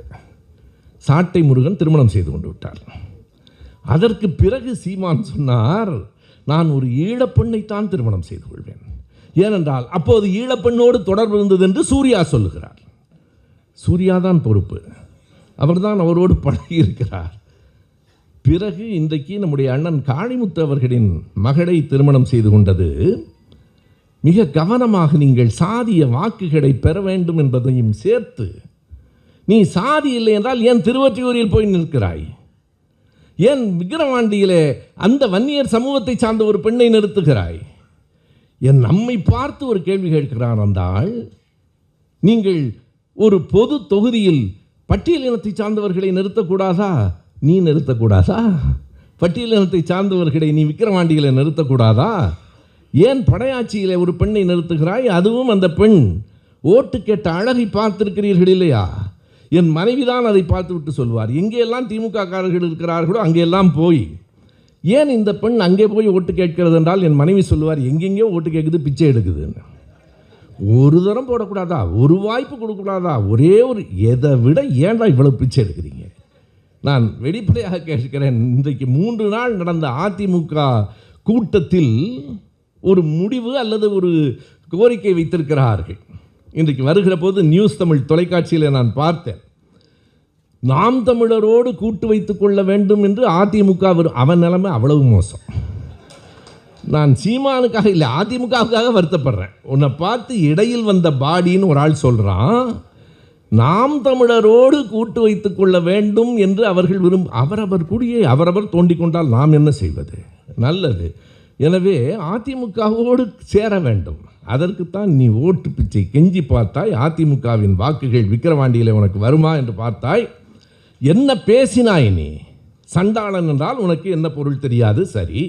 சாட்டை முருகன் திருமணம் செய்து கொண்டு விட்டார். அதற்கு பிறகு சீமான் சொன்னார், நான் ஒரு ஈழப்பெண்ணைத்தான் திருமணம் செய்து கொள்வேன். ஏனென்றால் அப்போது ஈழப்பெண்ணோடு தொடர்பு இருந்தது என்று சூர்யா சொல்லுகிறார். சூர்யா தான் பொறுப்பு, அவர்தான் அவரோடு பழகி இருக்கிறார். பிறகு இன்றைக்கு நம்முடைய அண்ணன் காளிமுத்து அவர்களின் மகளை திருமணம் செய்து கொண்டது மிக கவனமாக நீங்கள் சாதிய வாக்குகளை பெற வேண்டும் என்பதையும் சேர்த்து. நீ சாதி இல்லை என்றால் ஏன் திருவொற்றியூரில் போய் நிற்கிறாய்? ஏன் விக்கிரவாண்டியிலே அந்த வன்னியர் சமூகத்தை சார்ந்த ஒரு பெண்ணை நிறுத்துகிறாய்? என் நம்மை பார்த்து ஒரு கேள்வி கேட்கிறான் வந்தால், நீங்கள் ஒரு பொது தொகுதியில் பட்டியல் இனத்தை சார்ந்தவர்களை நிறுத்தக்கூடாதா? நீ நிறுத்தக்கூடாதா? பட்டியல் இனத்தை சார்ந்தவர்களை நீ விக்கிரவாண்டியில் நிறுத்தக்கூடாதா? ஏன் படையாட்சியிலே ஒரு பெண்ணை நிறுத்துகிறாய்? அதுவும் அந்த பெண் ஓட்டு கேட்ட அழகை பார்த்திருக்கிறீர்கள் இல்லையா? என் மனைவிதான் அதை பார்த்து விட்டு சொல்வார், எங்கெல்லாம் திமுக காரர்கள் இருக்கிறார்களோ அங்கெல்லாம் போய், ஏன் இந்த பெண் அங்கே போய் ஓட்டு கேட்கிறது என்றால் என் மனைவி சொல்லுவார், எங்கெங்கேயோ ஓட்டு கேட்குது, பிச்சை எடுக்குதுன்னு. ஒரு தரம் போடக்கூடாதா? ஒரு வாய்ப்பு கொடுக்கூடாதா? ஒரே ஒரு, எதை விட ஏன்டா இவ்வளவு பிச்சை எடுக்கிறீங்க? நான் வெளிப்படையாக கேட்கிறேன். இன்றைக்கு 3 நாள் நடந்த அதிமுக கூட்டத்தில் ஒரு முடிவு அல்லது ஒரு கோரிக்கை வைத்திருக்கிறார்கள். இன்றைக்கு வருகிற போது நியூஸ் தமிழ் தொலைக்காட்சியில் நான் பார்த்தேன், நாம் தமிழரோடு கூட்டு வைத்துக் கொள்ள வேண்டும் என்று அதிமுக. அவன் நிலைமை அவ்வளவு மோசம். நான் சீமானுக்காக இல்லை, அதிமுகவுக்காக வருத்தப்படுறேன். உன்னை பார்த்து இடையில் வந்த பாடின்னு ஒரு ஆள் சொல்கிறான், நாம் தமிழரோடு கூட்டு வைத்துக் கொள்ள வேண்டும் என்று அவர்கள் அவரவர் கூடியே அவரவர் தோண்டிக் கொண்டால் நாம் என்ன செய்வது? நல்லது. எனவே அதிமுகவோடு சேர வேண்டும். அதற்குத்தான் நீ ஓட்டு பிச்சை கெஞ்சி பார்த்தாய். அதிமுகவின் வாக்குகள் விக்கிரவாண்டியில் உனக்கு வருமா என்று பார்த்தாய். என்ன பேசினாய் நீ? சண்டாளன் என்றால் உனக்கு என்ன பொருள் தெரியாது, சரி.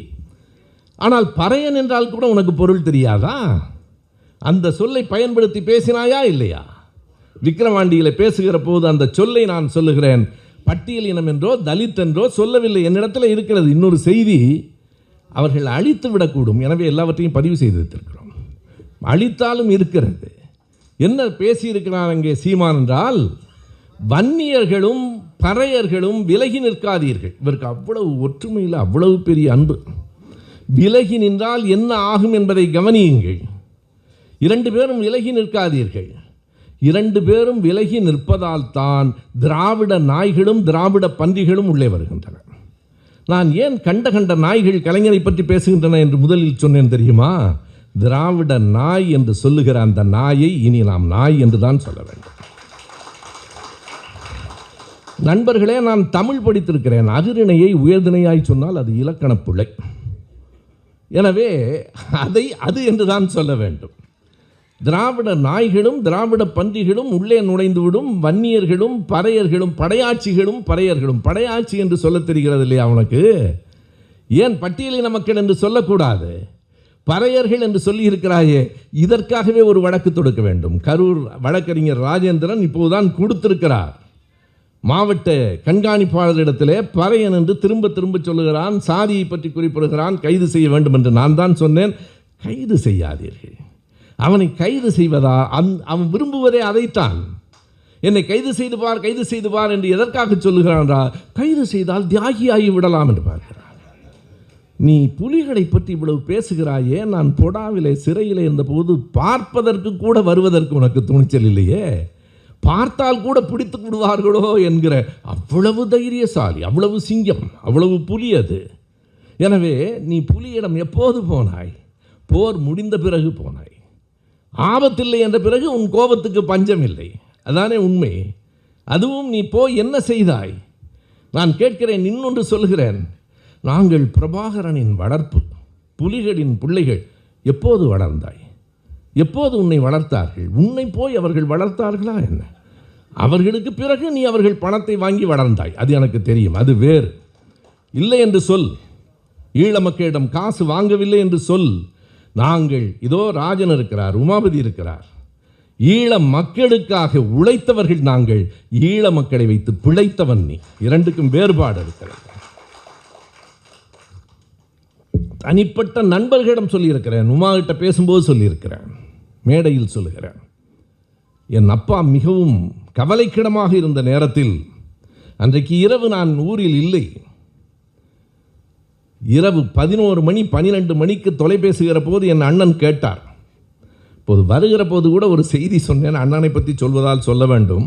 ஆனால் பறையன் என்றால் கூட உனக்கு பொருள் தெரியாதா? அந்த சொல்லை பயன்படுத்தி பேசினாயா இல்லையா? விக்கிரவாண்டியில் பேசுகிற போது அந்த சொல்லை நான் சொல்லுகிறேன். பட்டியல் இனம் என்றோ தலித் என்றோ சொல்லவில்லை. என்னிடத்தில் இருக்கிறது இன்னொரு செய்தி. அவர்கள் அழித்து விடக்கூடும், எனவே எல்லாவற்றையும் பதிவு செய்து வைத்திருக்கிறோம். அழித்தாலும் இருக்கிறது. என்ன பேசியிருக்கிறார் அங்கே சீமான் என்றால், வன்னியர்களும் பறையர்களும் விலகி நிற்காதீர்கள். இவருக்கு அவ்வளவு ஒற்றுமையில் அவ்வளவு பெரிய அன்பு. விலகி நின்றால் என்ன ஆகும் என்பதை கவனியுங்கள். 2 பேரும் விலகி நிற்காதீர்கள். 2 பேரும் விலகி நிற்பதால் தான் திராவிட நாய்களும் திராவிட பன்றிகளும் உள்ளே வருகின்றன. நான் ஏன் கண்ட நாய்கள் கலைஞரை பற்றி பேசுகின்றன என்று முதலில் சொன்னேன் தெரியுமா? திராவிட நாய் என்று சொல்லுகிற அந்த நாயை இனி நாம் நாய் என்று தான் சொல்ல வேண்டும். நண்பர்களே, நான் தமிழ் படித்திருக்கிறேன். அகிரிணையை உயர்திணையாய் சொன்னால் அது இலக்கண பிழை. எனவே அதை அது என்று தான் சொல்ல வேண்டும். திராவிட நாய்களும் திராவிட பன்றிகளும் உள்ளே நுழைந்துவிடும். வன்னியர்களும் பறையர்களும், படையாட்சிகளும் பறையர்களும். படையாட்சி என்று சொல்ல தெரிகிறது இல்லையா உனக்கு? ஏன் பட்டியலின மக்கள் என்று சொல்லக்கூடாது? பறையர்கள் என்று சொல்லி இருக்கிறாயே, இதற்காகவே ஒரு வழக்கு தொடுக்க வேண்டும். கரூர் வழக்கறிஞர் ராஜேந்திரன் இப்போதுதான் கொடுத்திருக்கிறார். மாவட்ட கண்காணிப்பாளரிடத்திலே பறையன் என்று திரும்ப திரும்ப சொல்லுகிறான், சாதியை பற்றி குறிப்பிடுகிறான், கைது செய்ய வேண்டும் என்று நான் தான் சொன்னேன். கைது செய்யாதீர்கள். அவனை கைது செய்வதா? அவன் விரும்புவதே அதைத்தான். என்னை கைது செய்து பார், கைது செய்து பார் என்று எதற்காக சொல்லுகிறான்? கைது செய்தால் தியாகியாகி விடலாம் என்று பார்க்கிறான். நீ புலிகளை பற்றி இவ்வளவு பேசுகிறாயே, நான் பொடாவிலே சிறையிலே இருந்தபோது பார்ப்பதற்கு கூட வருவதற்கு உனக்கு துணிச்சல் இல்லையே. பார்த்தால் கூட பிடித்து விடுவார்களோ என்கிற அவ்வளவு தைரியசாலி, அவ்வளவு சிங்கம், அவ்வளவு புலி அது. எனவே நீ புலியிடம் எப்போது போனாய்? போர் முடிந்த பிறகு போனாய். ஆபத்தில்லை என்ற பிறகு உன் கோபத்துக்கு பஞ்சம் இல்லை. அதானே உண்மை. அதுவும் நீ போய் என்ன செய்தாய்? நான் கேட்கிறேன், இன்னொன்று சொல்கிறேன். நாங்கள் பிரபாகரனின் வளர்ப்பு, புலிகளின் பிள்ளைகள். எப்போது வளர்ந்தாய்? எப்போது உன்னை வளர்த்தார்கள்? உன்னை போய் அவர்கள் வளர்த்தார்களா என்ன? அவர்களுக்கு பிறகு நீ அவர்கள் பணத்தை வாங்கி வளர்ந்தாய், அது எனக்கு தெரியும். அது வேறு. இல்லை என்று சொல். ஈழ மக்களிடம் காசு வாங்கவில்லை என்று சொல். நாங்கள் இதோ ராஜன் இருக்கிறார், உமாபதி இருக்கிறார். ஈழ மக்களுக்காக உழைத்தவர்கள் நாங்கள். ஈழ மக்களை வைத்து பிழைத்தவன் நீ. இரண்டுக்கும் வேறுபாடு இருக்கிறது. தனிப்பட்ட நண்பர்களிடம் சொல்லியிருக்கிறேன், உமாகிட்ட பேசும்போது சொல்லியிருக்கிறேன், மேடையில் சொல்லுகிறேன். என் அப்பா மிகவும் கவலைக்கிடமாக இருந்த நேரத்தில், அன்றைக்கு இரவு நான் ஊரில் இல்லை. இரவு 11 மணி 12 மணிக்கு தொலைபேசுகிற போது என் அண்ணன் கேட்டார். இப்போது வருகிற போது கூட ஒரு செய்தி சொன்னேன். அண்ணனை பற்றி சொல்வதால் சொல்ல வேண்டும்.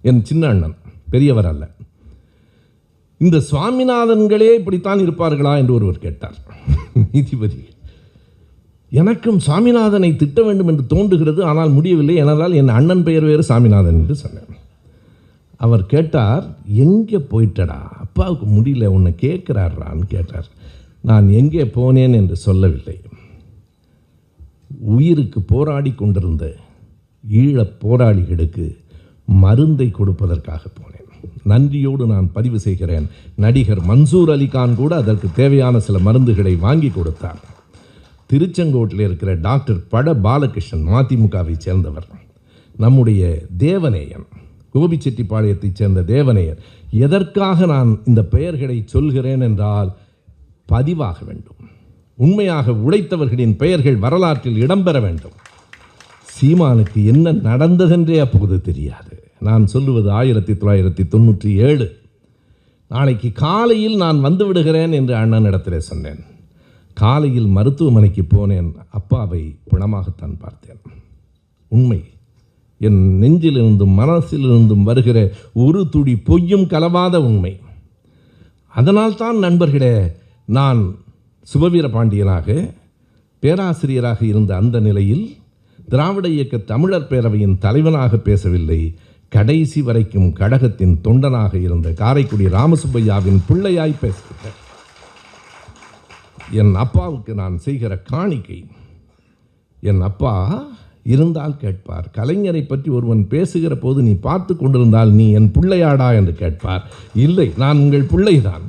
என் சின்ன அண்ணன், பெரியவர் அல்ல. இந்த சுவாமிநாதன்களே இப்படித்தான் இருப்பார்களா என்று ஒருவர் கேட்டார். நீதிபதி, எனக்கும் சாமிநாதனை திட்ட வேண்டும் என்று தோன்றுகிறது, ஆனால் முடியவில்லை. ஏனென்றால் என் அண்ணன் பெயர் வேறு சாமிநாதன் என்று சொன்னேன். அவர் கேட்டார், எங்கே போயிட்டடா? அப்பாவுக்கு முடியல, உன்னை கேட்கிறாரான்னு கேட்டார். நான் எங்கே போனேன் என்று சொல்லவில்லை. உயிருக்கு போராடி கொண்டிருந்த ஈழ போராளிகளுக்கு மருந்தை கொடுப்பதற்காக போனேன். நன்றியோடு நான் பதிவு செய்கிறேன், நடிகர் மன்சூர் அலிகான் கூட அதற்கு தேவையான சில மருந்துகளை வாங்கி கொடுத்தார். திருச்செங்கோட்டில் இருக்கிற டாக்டர் பட பாலகிருஷ்ணன், மதிமுகவை சேர்ந்தவர், நம்முடைய தேவநேயன், கோபிச்செட்டிப்பாளையத்தைச் சேர்ந்த தேவநேயர். எதற்காக நான் இந்த பெயர்களை சொல்கிறேன் என்றால், பதிவாக வேண்டும். உண்மையாக உழைத்தவர்களின் பெயர்கள் வரலாற்றில் இடம்பெற வேண்டும். சீமானுக்கு என்ன நடந்ததென்றே அப்போது தெரியாது. நான் சொல்லுவது 1997. நாளைக்கு காலையில் நான் வந்து விடுகிறேன் என்று அண்ணனிடத்தில் சொன்னேன். காலையில் மருத்துவமனைக்கு போனேன். அப்பாவை பிணமாகத்தான் பார்த்தேன். உண்மை. என் நெஞ்சிலிருந்தும் மனசிலிருந்தும் வருகிற ஒரு துடி பொய்யும் கலவாத உண்மை. அதனால்தான் நண்பர்களே, நான் சுபவீர பாண்டியனாக பேராசிரியராக இருந்த அந்த நிலையில் திராவிட இயக்க தமிழர் பேரவையின் தலைவனாக பேசவில்லை. கடைசி வரைக்கும் கழகத்தின் தொண்டனாக இருந்த காரைக்குடி ராமசுப்பையாவின் பிள்ளையாய் பேசுகிறேன். என் அப்பாவுக்கு நான் செய்கிற காணிக்கை. என் அப்பா இருந்தால் கேட்பார், கலைஞரை பற்றி ஒருவன் பேசுகிற போது நீ பார்த்து கொண்டிருந்தால் நீ என் பிள்ளையாடா என்று கேட்பார். இல்லை, நான் உங்கள் பிள்ளைதான்.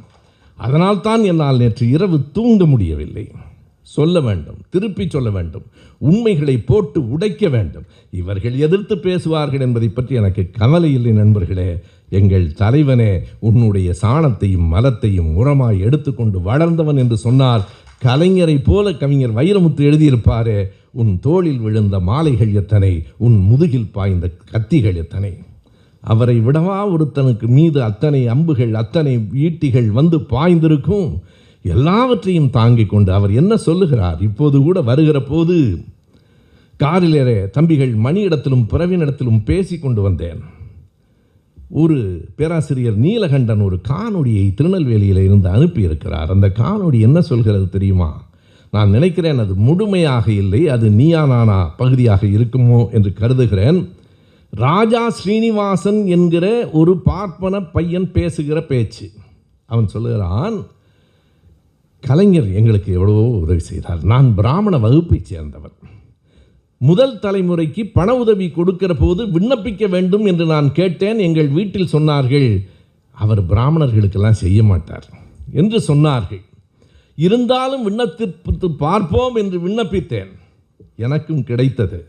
அதனால்தான் என்னால் நேற்று இரவு தூங்க முடியவில்லை. சொல்ல வேண்டும், திருப்பி சொல்ல வேண்டும், உண்மைகளை போட்டு உடைக்க வேண்டும். இவர்கள் எதிர்த்து பேசுவார்கள் என்பதை பற்றி எனக்கு கவலை இல்லை நண்பர்களே. எங்கள் தலைவனே உன்னுடைய சாணத்தையும் மலத்தையும் உரமாய் எடுத்துக்கொண்டு வளர்ந்தவன் என்று சொன்னார். கலைஞரை போல கவிஞர் வைரமுத்து எழுதியிருப்பாரே, உன் தோளில் விழுந்த மாலைகள் எத்தனை, உன் முதுகில் பாய்ந்த கத்திகள் எத்தனை. அவரை விடவா ஒருத்தனுக்கு மீது அத்தனை அம்புகள் அத்தனை ஈட்டிகள் வந்து பாய்ந்திருக்கும். எல்லாவற்றையும் தாங்கிக் கொண்டு அவர் என்ன சொல்லுகிறார்? இப்போது கூட வருகிற போது காரிலே தம்பிகள் மணியிடத்திலும் பிறவினிடத்திலும் பேசி கொண்டு வந்தேன். ஒரு பேராசிரியர் நீலகண்டன் ஒரு காணொளியை திருநெல்வேலியில் இருந்து அனுப்பியிருக்கிறார். அந்த காணொளி என்ன சொல்கிறது தெரியுமா? நான் நினைக்கிறேன் அது முழுமையாக இல்லை, அது நீயா நானா பகுதியாக இருக்குமோ என்று கருதுகிறேன். ராஜா ஸ்ரீனிவாசன் என்கிற ஒரு பார்ப்பன பையன் பேசுகிற பேச்சு. அவன் சொல்லுகிறான், கலைஞர் எங்களுக்கு எவ்வளவோ உதவி செய்தார். நான் பிராமண வகுப்பை சேர்ந்தவர். முதல் தலைமுறைக்கு பண உதவி கொடுக்கிற போது விண்ணப்பிக்க வேண்டும் என்று நான் கேட்டேன். எங்கள் வீட்டில் சொன்னார்கள், அவர் பிராமணர்களுக்கெல்லாம் செய்ய மாட்டார் என்று சொன்னார்கள். இருந்தாலும் விண்ணப்பித்து பார்ப்போம் என்று விண்ணப்பித்தேன். எனக்கும் கிடைத்தது.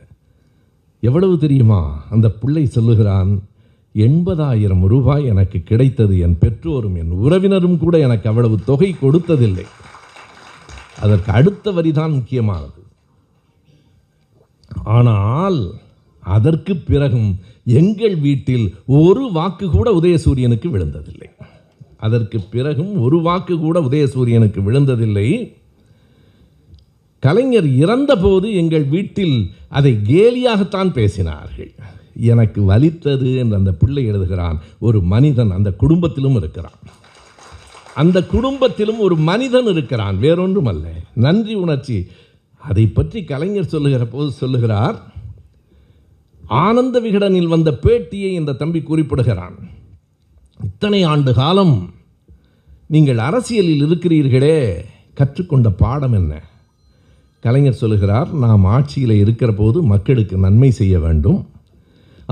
எவ்வளவு தெரியுமா? அந்த பிள்ளை சொல்லுகிறான், 80,000 ரூபாய் எனக்கு கிடைத்தது. என் பெற்றோரும் என் உறவினரும் கூட எனக்கு அவ்வளவு தொகை கொடுத்ததில்லை. அதற்கு அடுத்த வரிதான் முக்கியமானது. ஆனால் அதற்கு பிறகும் எங்கள் வீட்டில் ஒரு வாக்கு கூட உதயசூரியனுக்கு விழுந்ததில்லை. அதற்கு பிறகும் ஒரு வாக்கு கூட உதயசூரியனுக்கு விழுந்ததில்லை. கலைஞர் இறந்தபோது எங்கள் வீட்டில் அதை கேலியாகத்தான் பேசினார்கள். எனக்கு வலித்தது என்று அந்த பிள்ளை எழுதுகிறான். ஒரு மனிதன் அந்த குடும்பத்திலும் இருக்கிறான். அந்த குடும்பத்திலும் ஒரு மனிதன் இருக்கிறான், வேறொன்றும் அல்ல. நன்றி உணர்ச்சி. அதை பற்றி கலைஞர் சொல்லுகிற போது சொல்லுகிறார், ஆனந்த விகடனில் வந்த பேட்டியை இந்த தம்பி குறிப்பிடுகிறான். இத்தனை ஆண்டு காலம் நீங்கள் அரசியலில் இருக்கிறீர்களே, கற்றுக்கொண்ட பாடம் என்ன? கலைஞர் சொல்லுகிறார், நாம் ஆட்சியில் இருக்கிற போது மக்களுக்கு நன்மை செய்ய வேண்டும்.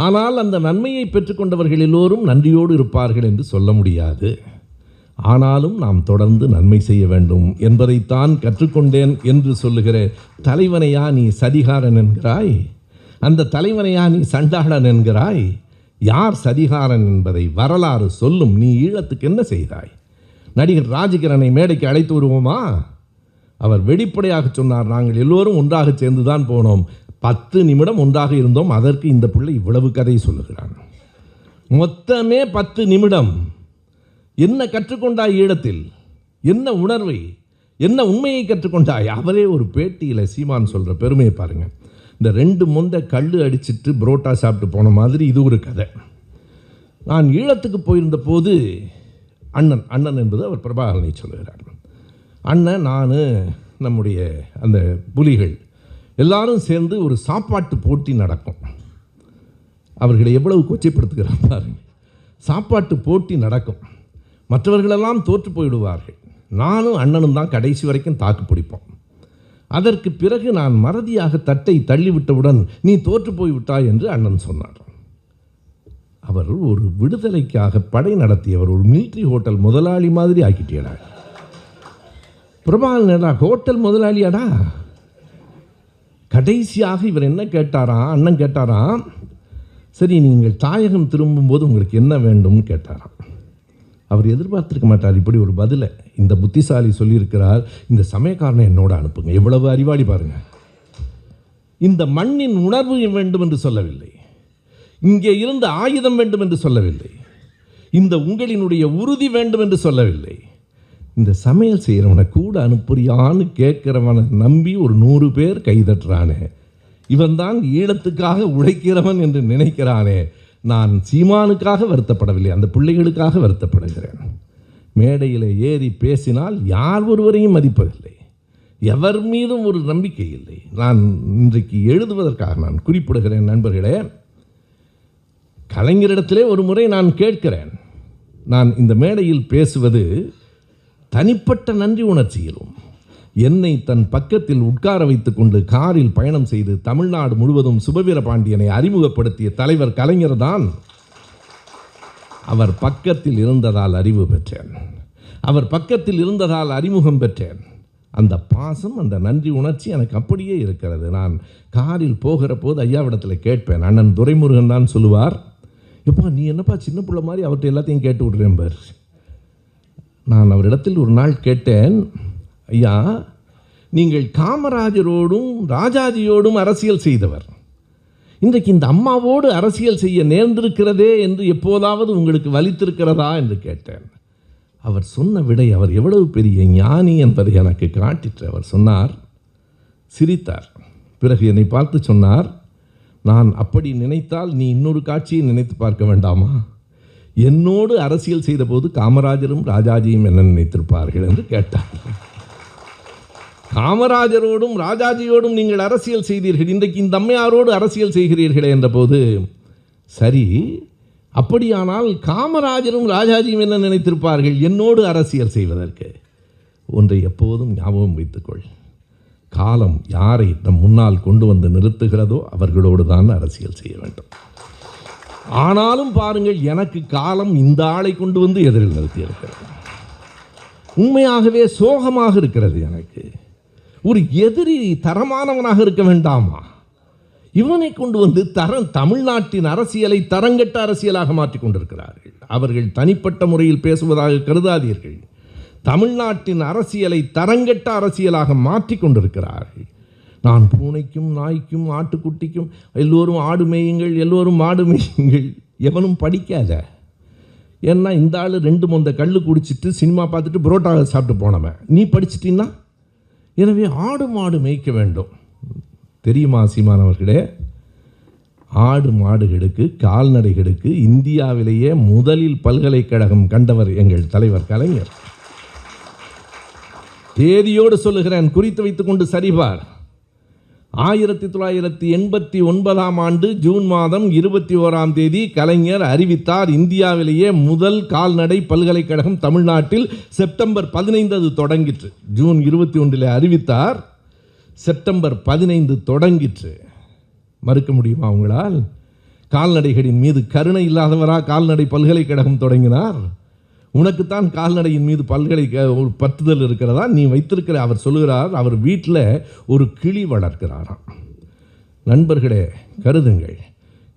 ஆனால் அந்த நன்மையை பெற்றுக்கொண்டவர்கள் எல்லோரும் நன்றியோடு இருப்பார்கள் என்று சொல்ல முடியாது. ஆனாலும் நாம் தொடர்ந்து நன்மை செய்ய வேண்டும் என்பதைத்தான் கற்றுக்கொண்டேன் என்று சொல்லுகிற தலைவனையா நீ சதிகாரன் என்கிறாய்? அந்த தலைவனையா நீ சண்டாளன் என்கிறாய்? யார் சதிகாரன் என்பதை வரலாறு சொல்லும். நீ ஈழத்துக்கு என்ன செய்தாய்? நடிகர் ராஜகிரனை மேடைக்கு அழைத்து வருவோமா? அவர் வெளிப்படையாக சொன்னார், நாங்கள் எல்லோரும் ஒன்றாக சேர்ந்து தான் போனோம். 10 நிமிடம் ஒன்றாக இருந்தோம். அதற்கு இந்த பிள்ளை இவ்வளவு கதை சொல்லுகிறான். மொத்தமே 10 நிமிடம். என்ன கற்றுக்கொண்டாய் ஈழத்தில்? என்ன உணர்வை, என்ன உண்மையை கற்றுக்கொண்டாய்? அவரே ஒரு பேட்டியில் சீமான் சொல்கிற பெருமையை பாருங்க. இந்த 2 மொந்த கல் அடிச்சிட்டு புரோட்டா சாப்பிட்டு போன மாதிரி இது ஒரு கதை. நான் ஈழத்துக்கு போயிருந்த போது அண்ணன் என்பது அவர் பிரபாகரனை சொல்லுகிறார். அண்ணன், நான், நம்முடைய அந்த புலிகள் எல்லாரும் சேர்ந்து ஒரு சாப்பாட்டு போட்டி நடக்கும். அவர்களை எவ்வளவு கொச்சைப்படுத்துகிறார் பாருங்க. சாப்பாட்டு போட்டி நடக்கும். மற்றவர்களெல்லாம் தோற்று போயிடுவார்கள். நானும் அண்ணனும் தான் கடைசி வரைக்கும் தாக்கு பிடிப்போம். அதற்கு பிறகு நான் மறதியாக தட்டை தள்ளிவிட்டவுடன் நீ தோற்று போய்விட்டாய் என்று அண்ணன் சொன்னார். அவர் ஒரு விடுதலைக்காக படை நடத்தியவர், ஒரு மிலிட்ரி ஹோட்டல் முதலாளி மாதிரி ஆக்கிட்டேடா. பிரபாகரன் ஹோட்டல் முதலாளியாடா? கடைசியாக இவர் என்ன கேட்டாராம்? அண்ணன் கேட்டாராம், சரி நீங்கள் தாயகம் திரும்பும்போது உங்களுக்கு என்ன வேண்டும்னு கேட்டாராம். அவர் எதிர்பார்த்திருக்க மாட்டார் இப்படி ஒரு பதிலை. இந்த புத்திசாலி சொல்லியிருக்கிறார், இந்த சமயக்காரனை என்னோட அனுப்புங்க. எவ்வளவு அறிவாளி பாருங்க. இந்த மண்ணின் உணர்வு வேண்டும் என்று சொல்லவில்லை, இங்கே இருந்த ஆயுதம் வேண்டும் என்று சொல்லவில்லை, இந்த உங்களினுடைய உறுதி வேண்டும் என்று சொல்லவில்லை. இந்த சமையல் செய்கிறவனை கூட அனுப்புறியான்னு கேட்கிறவனை நம்பி ஒரு 100 பேர் கைதட்டுறானே, இவன் தான் ஈழத்துக்காக உழைக்கிறவன் என்று நினைக்கிறானே. நான் சீமானுக்காக வருத்தப்படவில்லை, அந்த பிள்ளைகளுக்காக வருத்தப்படுகிறேன். மேடையில் ஏறி பேசினால் யார் ஒருவரையும் மதிப்பதில்லை, எவர் மீதும் ஒரு நம்பிக்கை இல்லை. நான் இன்றைக்கு எழுதுவதற்காக நான் குறிப்பிடுகிறேன். நண்பர்களே, கலைஞரிடத்திலே ஒரு முறை நான் கேட்கிறேன், நான் இந்த மேடையில் பேசுவது தனிப்பட்ட நன்றி உணர்ச்சியிலும், என்னை தன் பக்கத்தில் உட்கார வைத்துக் கொண்டு காரில் பயணம் செய்து தமிழ்நாடு முழுவதும் சுபவீர பாண்டியனை அறிமுகப்படுத்திய தலைவர் கலைஞர் தான். அவர் பக்கத்தில் இருந்ததால் அறிவு பெற்றேன், அவர் பக்கத்தில் இருந்ததால் அறிமுகம் பெற்றேன். அந்த பாசம், அந்த நன்றி உணர்ச்சி எனக்கு அப்படியே இருக்கிறது. நான் காரில் போகிற போது ஐயாவிடத்தில் கேட்பேன். அண்ணன் துரைமுருகன் தான் சொல்லுவார், எப்பா நீ என்னப்பா சின்ன பிள்ளை மாதிரி அவர்கிட்ட எல்லாத்தையும் கேட்டு விட்றேன் பார். நான் அவரிடத்தில் ஒரு நாள் கேட்டேன், ஐயா நீங்கள் காமராஜரோடும் ராஜாஜியோடும் அரசியல் செய்தவர், இன்றைக்கு இந்த அம்மாவோடு அரசியல் செய்ய நேர்ந்திருக்கிறதே என்று எப்போதாவது உங்களுக்கு வலித்திருக்கிறதா என்று கேட்டேன். அவர் சொன்ன விடை அவர் எவ்வளவு பெரிய ஞானி என்பதை எனக்கு காட்டிற்று. அவர் சொன்னார், சிரித்தார். பிறகு என்னை பார்த்து சொன்னார், நான் அப்படி நினைத்தால் நீ இன்னொரு காட்சியை நினைத்து பார்க்க வேண்டாமா? என்னோடு அரசியல் செய்த போது காமராஜரும் ராஜாஜியும் என்ன நினைத்திருப்பார்கள் என்று கேட்டார். காமராஜரோடும் ராஜாஜியோடும் நீங்கள் அரசியல் செய்தீர்கள், இன்றைக்கு இந்த அம்மையாரோடு அரசியல் செய்கிறீர்களே என்ற போது, சரி அப்படியானால் காமராஜரும் ராஜாஜியும் என்ன நினைத்திருப்பார்கள் என்னோடு அரசியல் செய்வதற்கு? ஒன்றை எப்போதும் ஞாபகம் வைத்துக்கொள், காலம் யாரை நம் முன்னால் கொண்டு வந்து நிறுத்துகிறதோ அவர்களோடு தான் அரசியல் செய்ய வேண்டும். ஆனாலும் பாருங்கள், எனக்கு காலம் இந்த ஆளை கொண்டு வந்து எதிரில் நிறுத்தி இருக்கிறது. உண்மையாகவே சோகமாக இருக்கிறது எனக்கு. ஒரு எதிரி தரமானவனாக இருக்க வேண்டாமா? இவனை கொண்டு வந்து தமிழ்நாட்டின் அரசியலை தரங்கட்ட அரசியலாக மாற்றிக் கொண்டிருக்கிறார்கள். அவர்கள் தனிப்பட்ட முறையில் பேசுவதாக கருதாதீர்கள். தமிழ்நாட்டின் அரசியலை தரங்கட்ட அரசியலாக மாற்றிக் கொண்டிருக்கிறார்கள். நான் பூனைக்கும் நாய்க்கும் ஆட்டுக்குட்டிக்கும் எல்லோரும் ஆடு மேயுங்கள், எல்லோரும் மாடு மேயுங்கள், எவனும் படிக்காத. ஏன்னா இந்த ஆள் 2 மொந்த கல் குடிச்சிட்டு சினிமா பார்த்துட்டு புரோட்டா சாப்பிட்டு போனவன், நீ படிச்சிட்டின்னா எனவே ஆடு மாடு மேய்க்க வேண்டும். தெரியுமா சீமானவர்களே, ஆடு மாடுகளுக்கு கால்நடைகளுக்கு இந்தியாவிலேயே முதலில் பல்கலைக்கழகம் கண்டவர் எங்கள் தலைவர் கலைஞர். தேதியோடு சொல்லுகிறேன், குறித்து வைத்துக் கொண்டு சரிபார். 1989 ஆண்டு ஜூன் மாதம் 21ஆம் தேதி கலைஞர் அறிவித்தார், இந்தியாவிலேயே முதல் கால்நடை பல்கலைக்கழகம் தமிழ்நாட்டில் செப்டம்பர் 15 அது தொடங்கிற்று. ஜூன் 21 அறிவித்தார், செப்டம்பர் 15 தொடங்கிற்று. மறுக்க முடியுமா உங்களால்? கால்நடைகளின் மீது கருணை இல்லாதவரா கால்நடை பல்கலைக்கழகம் தொடங்கினார்? உனக்குத்தான் கால்நடையின் மீது ஒரு பற்றுதல் இருக்கிறதா? நீ வைத்திருக்கிற, அவர் சொல்லுகிறார், அவர் வீட்டில் ஒரு கிளி வளர்க்கிறாராம். நண்பர்களே கருதுங்கள்,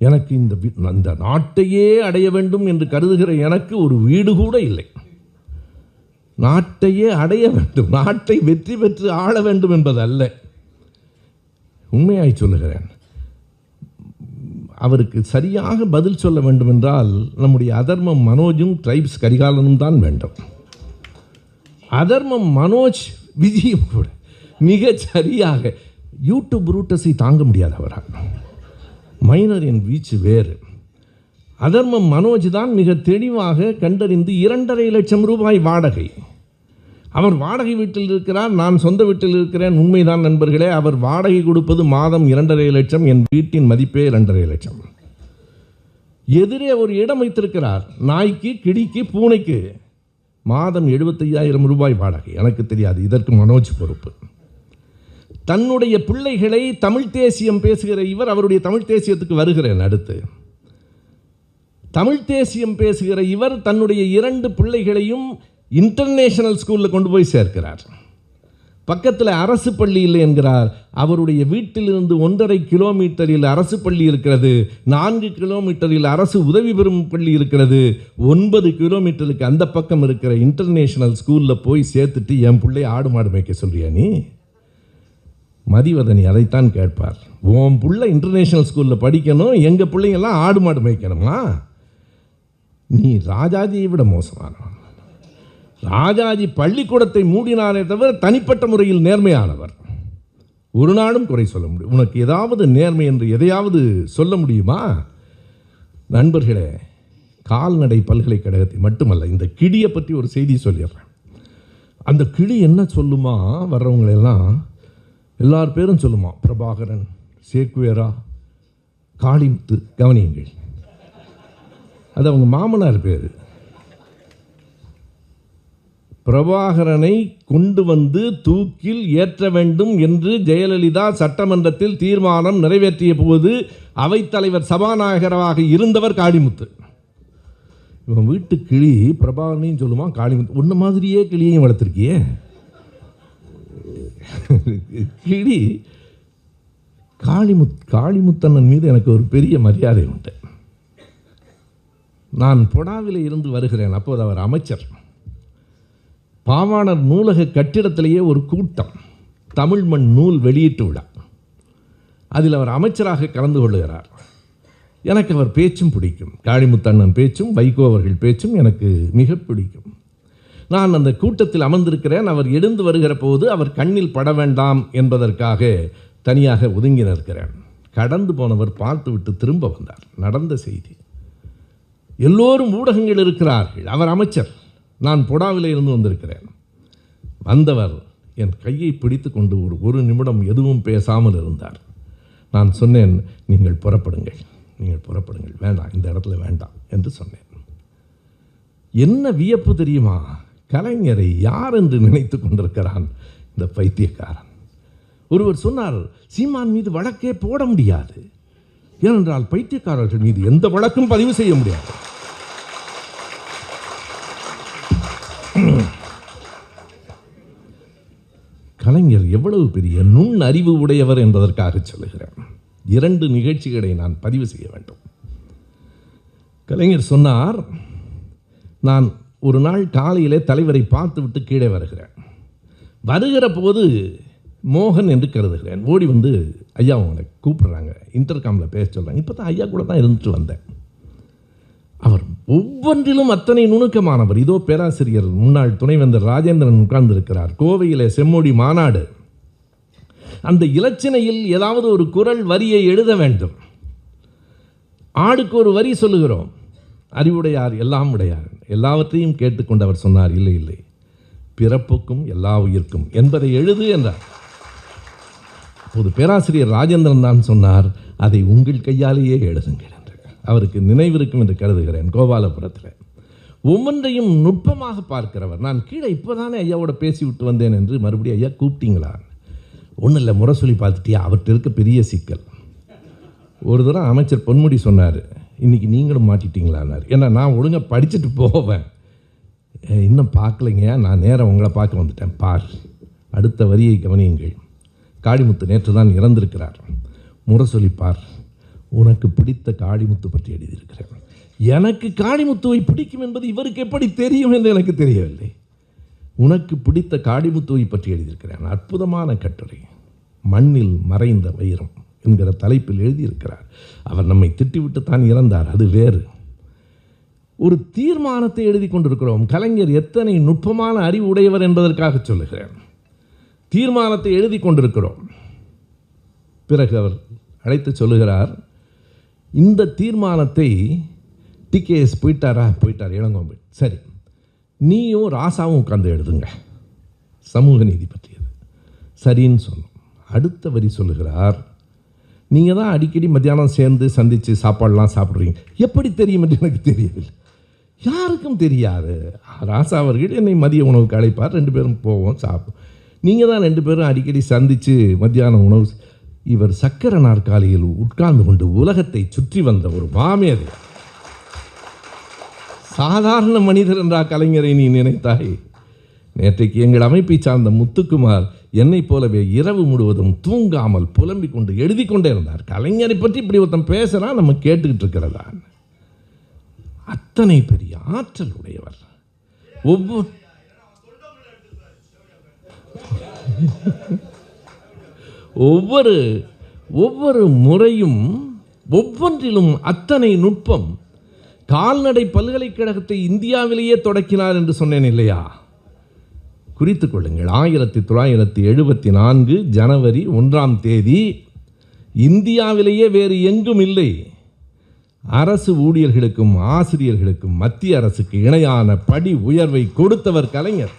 எனக்கு இந்த நாட்டையே அடைய வேண்டும் என்று கருதுகிற எனக்கு ஒரு வீடு கூட இல்லை. நாட்டையே அடைய வேண்டும், நாட்டை வெற்றி பெற்று ஆள வேண்டும் என்பது அல்ல. உண்மையாய் சொல்லுகிறேன். அவருக்கு சரியாக பதில் சொல்ல வேண்டும் என்றால் நம்முடைய அதர்மம் மனோஜும் ட்ரைப்ஸ் கரிகாலனும் தான் வேண்டும். அதர்மம் மனோஜ் விஜயும் கூட மிக சரியாக யூடியூப் ரூட்டஸை தாங்க முடியாதவரால் மைனரின் வீச்சு வேறு. அதர்மம் மனோஜ் தான் மிக தெளிவாக கண்டறிந்து 2.5 லட்சம் ரூபாய் வாடகை. அவர் வாடகை வீட்டில் இருக்கிறார், நான் சொந்த வீட்டில் இருக்கிறேன். உண்மைதான் நண்பர்களே, அவர் வாடகை கொடுப்பது மாதம் 2.5 லட்சம், என் வீட்டின் மதிப்பே 2.5 லட்சம். எதிரே ஒரு இடம் வைத்திருக்கிறார், நாய்க்கு கிடிக்கு பூனைக்கு மாதம் 75,000 ரூபாய் வாடகை. எனக்கு தெரியாது, இதற்கு மனோஜ் பொறுப்பு. தன்னுடைய பிள்ளைகளை தமிழ் தேசியம் பேசுகிற இவர், அவருடைய தமிழ் தேசியத்துக்கு வருகிறேன் அடுத்து. தமிழ் தேசியம் பேசுகிற இவர் தன்னுடைய 2 பிள்ளைகளையும் இன்டர்நேஷனல் ஸ்கூலில் கொண்டு போய் சேர்க்கிறார். பக்கத்தில் அரசு பள்ளி இல்லை என்கிறார். அவருடைய வீட்டிலிருந்து 1.5 கிலோமீட்டரில் அரசு பள்ளி இருக்கிறது, 4 கிலோமீட்டரில் அரசு உதவி பெறும் பள்ளி இருக்கிறது, 9 கிலோமீட்டருக்கு அந்த பக்கம் இருக்கிற இன்டர்நேஷனல் ஸ்கூலில் போய் சேர்த்துட்டு என் பிள்ளை ஆடு மாடு மேய்க்க சொல்றியா நீ? மதிவதனி அதைத்தான் கேட்பார். உன் பிள்ளை இன்டர்நேஷனல் ஸ்கூலில் படிக்கணும், எங்கள் பிள்ளைங்கெல்லாம் ஆடு மாடு மேய்க்கணுமா? நீ ராஜாஜியை விட மோசமானவன். ராஜாஜி பள்ளிக்கூடத்தை மூடினாரே தவிர தனிப்பட்ட முறையில் நேர்மையானவர். ஒரு நாளும் குறை சொல்ல முடியும். உனக்கு ஏதாவது நேர்மை என்று எதையாவது சொல்ல முடியுமா? நண்பர்களே, கால்நடை பல்கலைக்கழகத்தை மட்டுமல்ல, இந்த கிளியை பற்றி ஒரு செய்தி சொல்லிடுறேன். அந்த கிளி என்ன சொல்லுமா, வர்றவங்களெல்லாம் எல்லார் பேரும் சொல்லுமா, பிரபாகரன், சேக்குவேரா, காளிமுத்து. கவனியுங்கள், அது அவங்க மாமனார் பேர். பிரபாகரனை கொண்டு வந்து தூக்கில் ஏற்ற வேண்டும் என்று ஜெயலலிதா சட்டமன்றத்தில் தீர்மானம் நிறைவேற்றிய போது அவைத்தலைவர் சபாநாயகராக இருந்தவர் காளிமுத்து. இவன் வீட்டு கிளி பிரபாகரனையும் சொல்லுமா, காளிமுத்து. ஒன்று மாதிரியே கிளியையும் வளர்த்துருக்கியே. கிளி காளிமுத்தண்ணன் மீது எனக்கு ஒரு பெரிய மரியாதை உண்டு. நான் பொடாவிலே இருந்து வருகிறேன். அப்போது அவர் அமைச்சர். பாவாணர் நூலக கட்டிடத்திலேயே ஒரு கூட்டம், தமிழ் மண் நூல் வெளியீட்டு விழா. அதில் அவர் அமைச்சராக கலந்து கொள்ளுகிறார். எனக்கு அவர் பேச்சும் பிடிக்கும். காளிமுத்தண்ணன் பேச்சும் வைகோ அவர்கள் பேச்சும் எனக்கு மிக பிடிக்கும். நான் அந்த கூட்டத்தில் அமர்ந்திருக்கிறேன். அவர் எழுந்து வருகிற போது அவர் கண்ணில் பட வேண்டாம் என்பதற்காக தனியாக ஒதுங்கி நிற்கிறேன். கடந்து போனவர் பார்த்துவிட்டு திரும்ப வந்தார். நடந்த செய்தி. எல்லோரும் ஊடகங்கள் இருக்கிறார்கள். அவர் அமைச்சர். நான் பொடாவிலே இருந்து வந்திருக்கிறேன். வந்தவர் என் கையை பிடித்து கொண்டு ஒரு நிமிடம் எதுவும் பேசாமல் இருந்தார். நான் சொன்னேன், நீங்கள் புறப்படுங்கள், வேண்டாம், இந்த இடத்துல வேண்டாம் என்று சொன்னேன். என்ன வியப்பு தெரியுமா? கலைஞரை யார் என்று நினைத்து கொண்டிருக்கிறான் இந்த பைத்தியக்காரன். ஒருவர் சொன்னார், சீமான் மீது வழக்கே போட முடியாது, ஏனென்றால் பைத்தியக்காரர்கள் மீது எந்த வழக்கும் பதிவு செய்ய முடியாது. கலைஞர் எவ்வளவு பெரிய நுண் அறிவு உடையவர் என்பதற்காக சொல்லுகிறேன். 2 நிகழ்ச்சிகளை நான் பதிவு செய்ய வேண்டும். கலைஞர் சொன்னார், நான் ஒரு நாள் காலையிலே தலைவரை பார்த்துவிட்டு கீழே வருகிற போது மோகன் என்று கருதுகிறேன். ஓடி வந்து, ஐயா உங்களை கூப்பிடுறாங்க, இன்டர்காமில் பேச சொல்கிறாங்க. இப்போ தான் ஐயா கூட தான் இருந்துட்டு வந்தேன். அவர் ஒவ்வொன்றிலும் அத்தனை நுணுக்கமானவர். இதோ பேராசிரியர் முன்னாள் துணைவேந்தர் ராஜேந்திரன் உட்கார்ந்திருக்கிறார். கோவையிலே செம்மொழி மாநாடு. அந்த இலச்சினையில் ஏதாவது ஒரு குறள் வரியை எழுத வேண்டும். ஆளுக்கு ஒரு வரி சொல்லுகிறோம். அறிவுடையார் எல்லாம் உடையார். எல்லாவற்றையும் கேட்டுக்கொண்டு அவர் சொன்னார், இல்லை இல்லை, பிறப்புக்கும் எல்லா உயிர்க்கும் என்பதை எழுது என்றார். அப்போது பேராசிரியர் ராஜேந்திரன் தான் சொன்னார், அதை உங்கள் கையாலேயே எழுதுங்கள் என்று. அவருக்கு நினைவிருக்கும் என்று கருதுகிறேன். கோபாலபுரத்தில் ஒவ்வொன்றையும் நுட்பமாக பார்க்கிறவர். நான் கீழே இப்போதானே ஐயாவோட பேசிவிட்டு வந்தேன் என்று மறுபடியும், ஐயா கூப்பிட்டீங்களா? ஒன்றும் இல்லை, முறை சொல்லி பார்த்துட்டியா? அவர்கிட்ட இருக்க பெரிய சிக்கல். ஒரு தடவை அமைச்சர் பொன்முடி சொன்னார், இன்றைக்கி நீங்களும் மாட்டிட்டீங்களான்னார். ஏன்னா நான் ஒழுங்காக படிச்சுட்டு போவேன். இன்னும் பார்க்கலைங்க, நான் நேரம் உங்களை பார்க்க வந்துட்டேன். பார், அடுத்த வரியை கவனியுங்கள். காளிமுத்து நேற்று தான் இறந்திருக்கிறார். முறை சொல்லி பார், உனக்கு பிடித்த காளிமுத்து பற்றி எழுதியிருக்கிறேன். எனக்கு காளிமுத்துவை பிடிக்கும் என்பது இவருக்கு எப்படி தெரியும் என்று எனக்கு தெரியவில்லை. உனக்கு பிடித்த காளிமுத்துவை பற்றி எழுதியிருக்கிறேன். அற்புதமான கட்டுரை. மண்ணில் மறைந்த வைரம் என்கிற தலைப்பில் எழுதியிருக்கிறார். அவர் நம்மை திட்டிவிட்டு தான் இறந்தார், அது வேறு. ஒரு தீர்மானத்தை எழுதி கொண்டிருக்கிறோம். கலைஞர் எத்தனை நுட்பமான அறிவு உடையவர் என்பதற்காக சொல்லுகிறேன். தீர்மானத்தை எழுதி கொண்டிருக்கிறோம். பிறகு அவர் அழைத்து சொல்லுகிறார், இந்த தீர்மானத்தை டிகேஎஸ் போயிட்டார் இளங்கோம்பு, சரி நீயும் ராசாவும் உட்கார்ந்து எழுதுங்க, சமூக நீதி பற்றியது. சரின்னு சொன்னோம். அடுத்த வரி சொல்லுகிறார், நீங்கள் தான் அடிக்கடி மத்தியானம் சேர்ந்து சந்தித்து சாப்பாடெலாம் சாப்பிட்றீங்க, எப்படி தெரியும் என்று எனக்கு தெரியவில்லை. யாருக்கும் தெரியாது. ராசா அவர்கள் என்னை மதிய உணவுக்கு அழைப்பார், 2 பேரும் போவோம், சாப்பிடுவோம். நீங்கள் தான் 2 பேரும் அடிக்கடி சந்தித்து மத்தியான உணவு. இவர் சக்கர நாற்காலியில் உட்கார்ந்து கொண்டு உலகத்தை சுற்றி வந்த ஒரு மாமேதை. சாதாரண மனிதர் என்றா கலைஞரை நீ நினைத்தாய்? நேற்றைக்கு எங்கள் அமைப்பை சார்ந்த முத்துக்குமார் என்னை போலவே இரவு முழுவதும் தூங்காமல் புலம்பிக் கொண்டு எழுதி கொண்டே இருந்தார். கலைஞரை பற்றி இப்படி ஒருத்தன் பேசுறா, நம்ம கேட்டுக்கிட்டு இருக்கிறதா? அத்தனை பெரிய ஆற்றல் உடையவர். ஒவ்வொரு முறையும் ஒவ்வொன்றிலும் அத்தனை நுட்பம். கால்நடை பல்கலைக்கழகத்தை இந்தியாவிலேயே தொடக்கினார் என்று சொன்னேன் இல்லையா? குறித்துக் கொள்ளுங்கள். 1974 ஜனவரி 1ஆம் தேதி இந்தியாவிலேயே வேறு எங்கும் இல்லை. அரசு ஊழியர்களுக்கும் ஆசிரியர்களுக்கும் மத்திய அரசுக்கு இணையான படி உயர்வை கொடுத்தவர் கலைஞர்.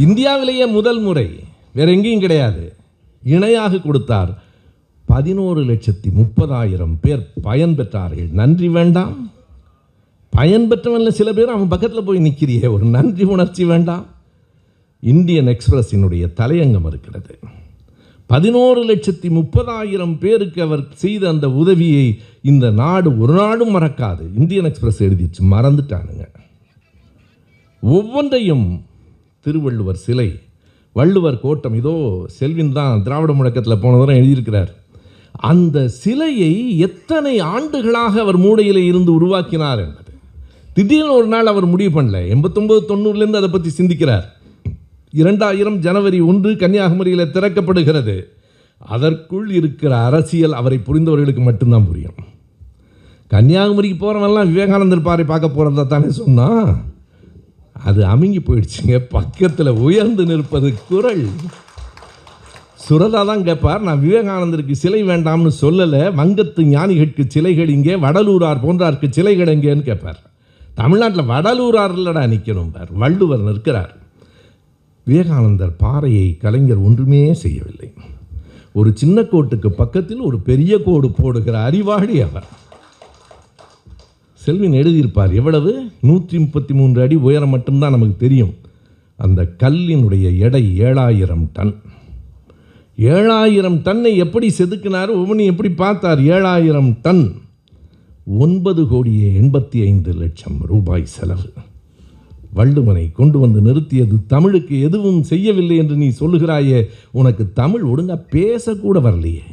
இந்தியாவிலேயே முதல் முறை, வேற எங்கேயும் கிடையாது. இணையாக கொடுத்தார். 11,30,000 பேர் பயன் பெற்றார்கள். நன்றி வேண்டாம்? பயன் பெற்றவன்ல சில பேர் அவன் பக்கத்தில் போய் நிற்கிறியே, ஒரு நன்றி உணர்ச்சி வேண்டாம்? இந்தியன் எக்ஸ்பிரஸினுடைய தலையங்கம் இருக்கிறது. 11,30,000 பேருக்கு அவர் செய்த அந்த உதவியை இந்த நாடு ஒரு நாடும் மறக்காது. இந்தியன் எக்ஸ்பிரஸ் எழுதிச்சு, மறந்துட்டானுங்க. ஒவ்வொன்றையும் திருவள்ளுவர் சிலை, வள்ளுவர் கோட்டம், இதோ செல்வின் தான் திராவிட முழக்கத்தில் போன தூரம் எழுதியிருக்கிறார். அந்த சிலையை எத்தனை ஆண்டுகளாக அவர் மூளையில் இருந்து உருவாக்கினார் என்பது திடீர்னு ஒரு நாள் அவர் முடிவு பண்ணல. 89-90 அதை பற்றி சிந்திக்கிறார். 2000 ஜனவரி 1 கன்னியாகுமரியில் திறக்கப்படுகிறது. அதற்குள் இருக்கிற அரசியல் அவரை புரிந்தவர்களுக்கு மட்டும்தான் புரியும். கன்னியாகுமரிக்கு போகிறவெல்லாம் விவேகானந்தர் பாறை பார்க்க போகிறதா தானே சொன்னால், அது அமுங்கி போயிடுச்சுங்க. பக்கத்தில் உயர்ந்து நிற்பது குறள். சுரதா தான் கேட்பார், நான் விவேகானந்தருக்கு சிலை வேண்டாம்னு சொல்லலை, வங்கத்து ஞானிகளுக்கு சிலைகள் இங்கே, வடலூரார் போன்றாருக்கு சிலைகள் எங்கேன்னு கேட்பார். தமிழ்நாட்டில் வடலூரார் இல்லடா நிற்கணும் பார், வள்ளுவர் நிற்கிறார். விவேகானந்தர் பாறையை கலைஞர் ஒன்றுமே செய்யவில்லை. ஒரு சின்ன கோட்டுக்கு பக்கத்தில் ஒரு பெரிய கோடு போடுகிற அறிவாளி அவர். செல்வின் எழுதியிருப்பார், எவ்வளவு 133 அடி உயரம் மட்டும்தான் நமக்கு தெரியும். அந்த கல்லினுடைய எடை 7000 டன். 7000 டன்னை எப்படி செதுக்கினார், ஒவ்வொன்றும் எப்படி பார்த்தார். 7000 டன் 9,85,00,000 ரூபாய் செலவு. வள்ளுவனை கொண்டு வந்து நிறுத்தியது தமிழுக்கு எதுவும் செய்யவில்லை என்று நீ சொல்லுகிறாயே, உனக்கு தமிழ் ஒழுங்கா பேசக்கூட வரலையே.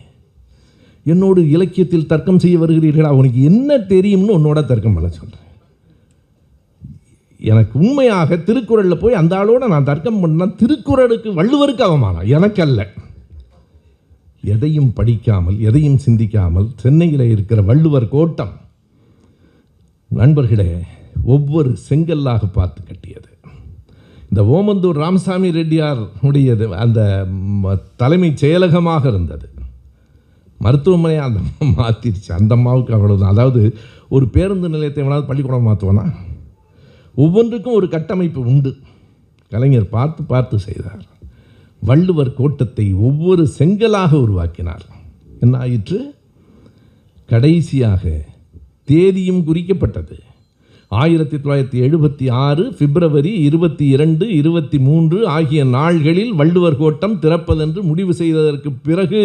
என்னோடு இலக்கியத்தில் தர்க்கம் செய்ய வருகிறீர்களா? உனக்கு என்ன தெரியும்னு உன்னோட தர்க்கம் பண்ண சொல்கிறேன். எனக்கு உண்மையாக திருக்குறளில் போய் அந்த ஆளோட நான் தர்க்கம் பண்ணால் திருக்குறளுக்கு வள்ளுவருக்கு அவமானம், எனக்கு அல்ல. எதையும் படிக்காமல் எதையும் சிந்திக்காமல் சென்னையில் இருக்கிற வள்ளுவர் கோட்டம் நண்பர்களே ஒவ்வொரு செங்கல்லாக பார்த்து கட்டியது. இந்த ஓமந்தூர் ராமசாமி ரெட்டியார் உடையது அந்த தலைமைச் செயலகமாக இருந்தது. மருத்துவமனை அந்த மாற்றிடுச்சு. அந்த அம்மாவுக்கு அவ்வளோதான். அதாவது ஒரு பேருந்து நிலையத்தை வேணாலும் பள்ளிக்கூடம் மாற்றுவோன்னா, ஒவ்வொன்றுக்கும் ஒரு கட்டமைப்பு உண்டு. கலைஞர் பார்த்து பார்த்து செய்தார். வள்ளுவர் கோட்டத்தை ஒவ்வொரு செங்கலாக உருவாக்கினார். என்ன ஆயிற்று? கடைசியாக தேதியும் குறிக்கப்பட்டது. 1976 பிப்ரவரி 22, 23 ஆகிய நாள்களில் வள்ளுவர் கோட்டம் திறப்பதென்று முடிவு செய்ததற்கு பிறகு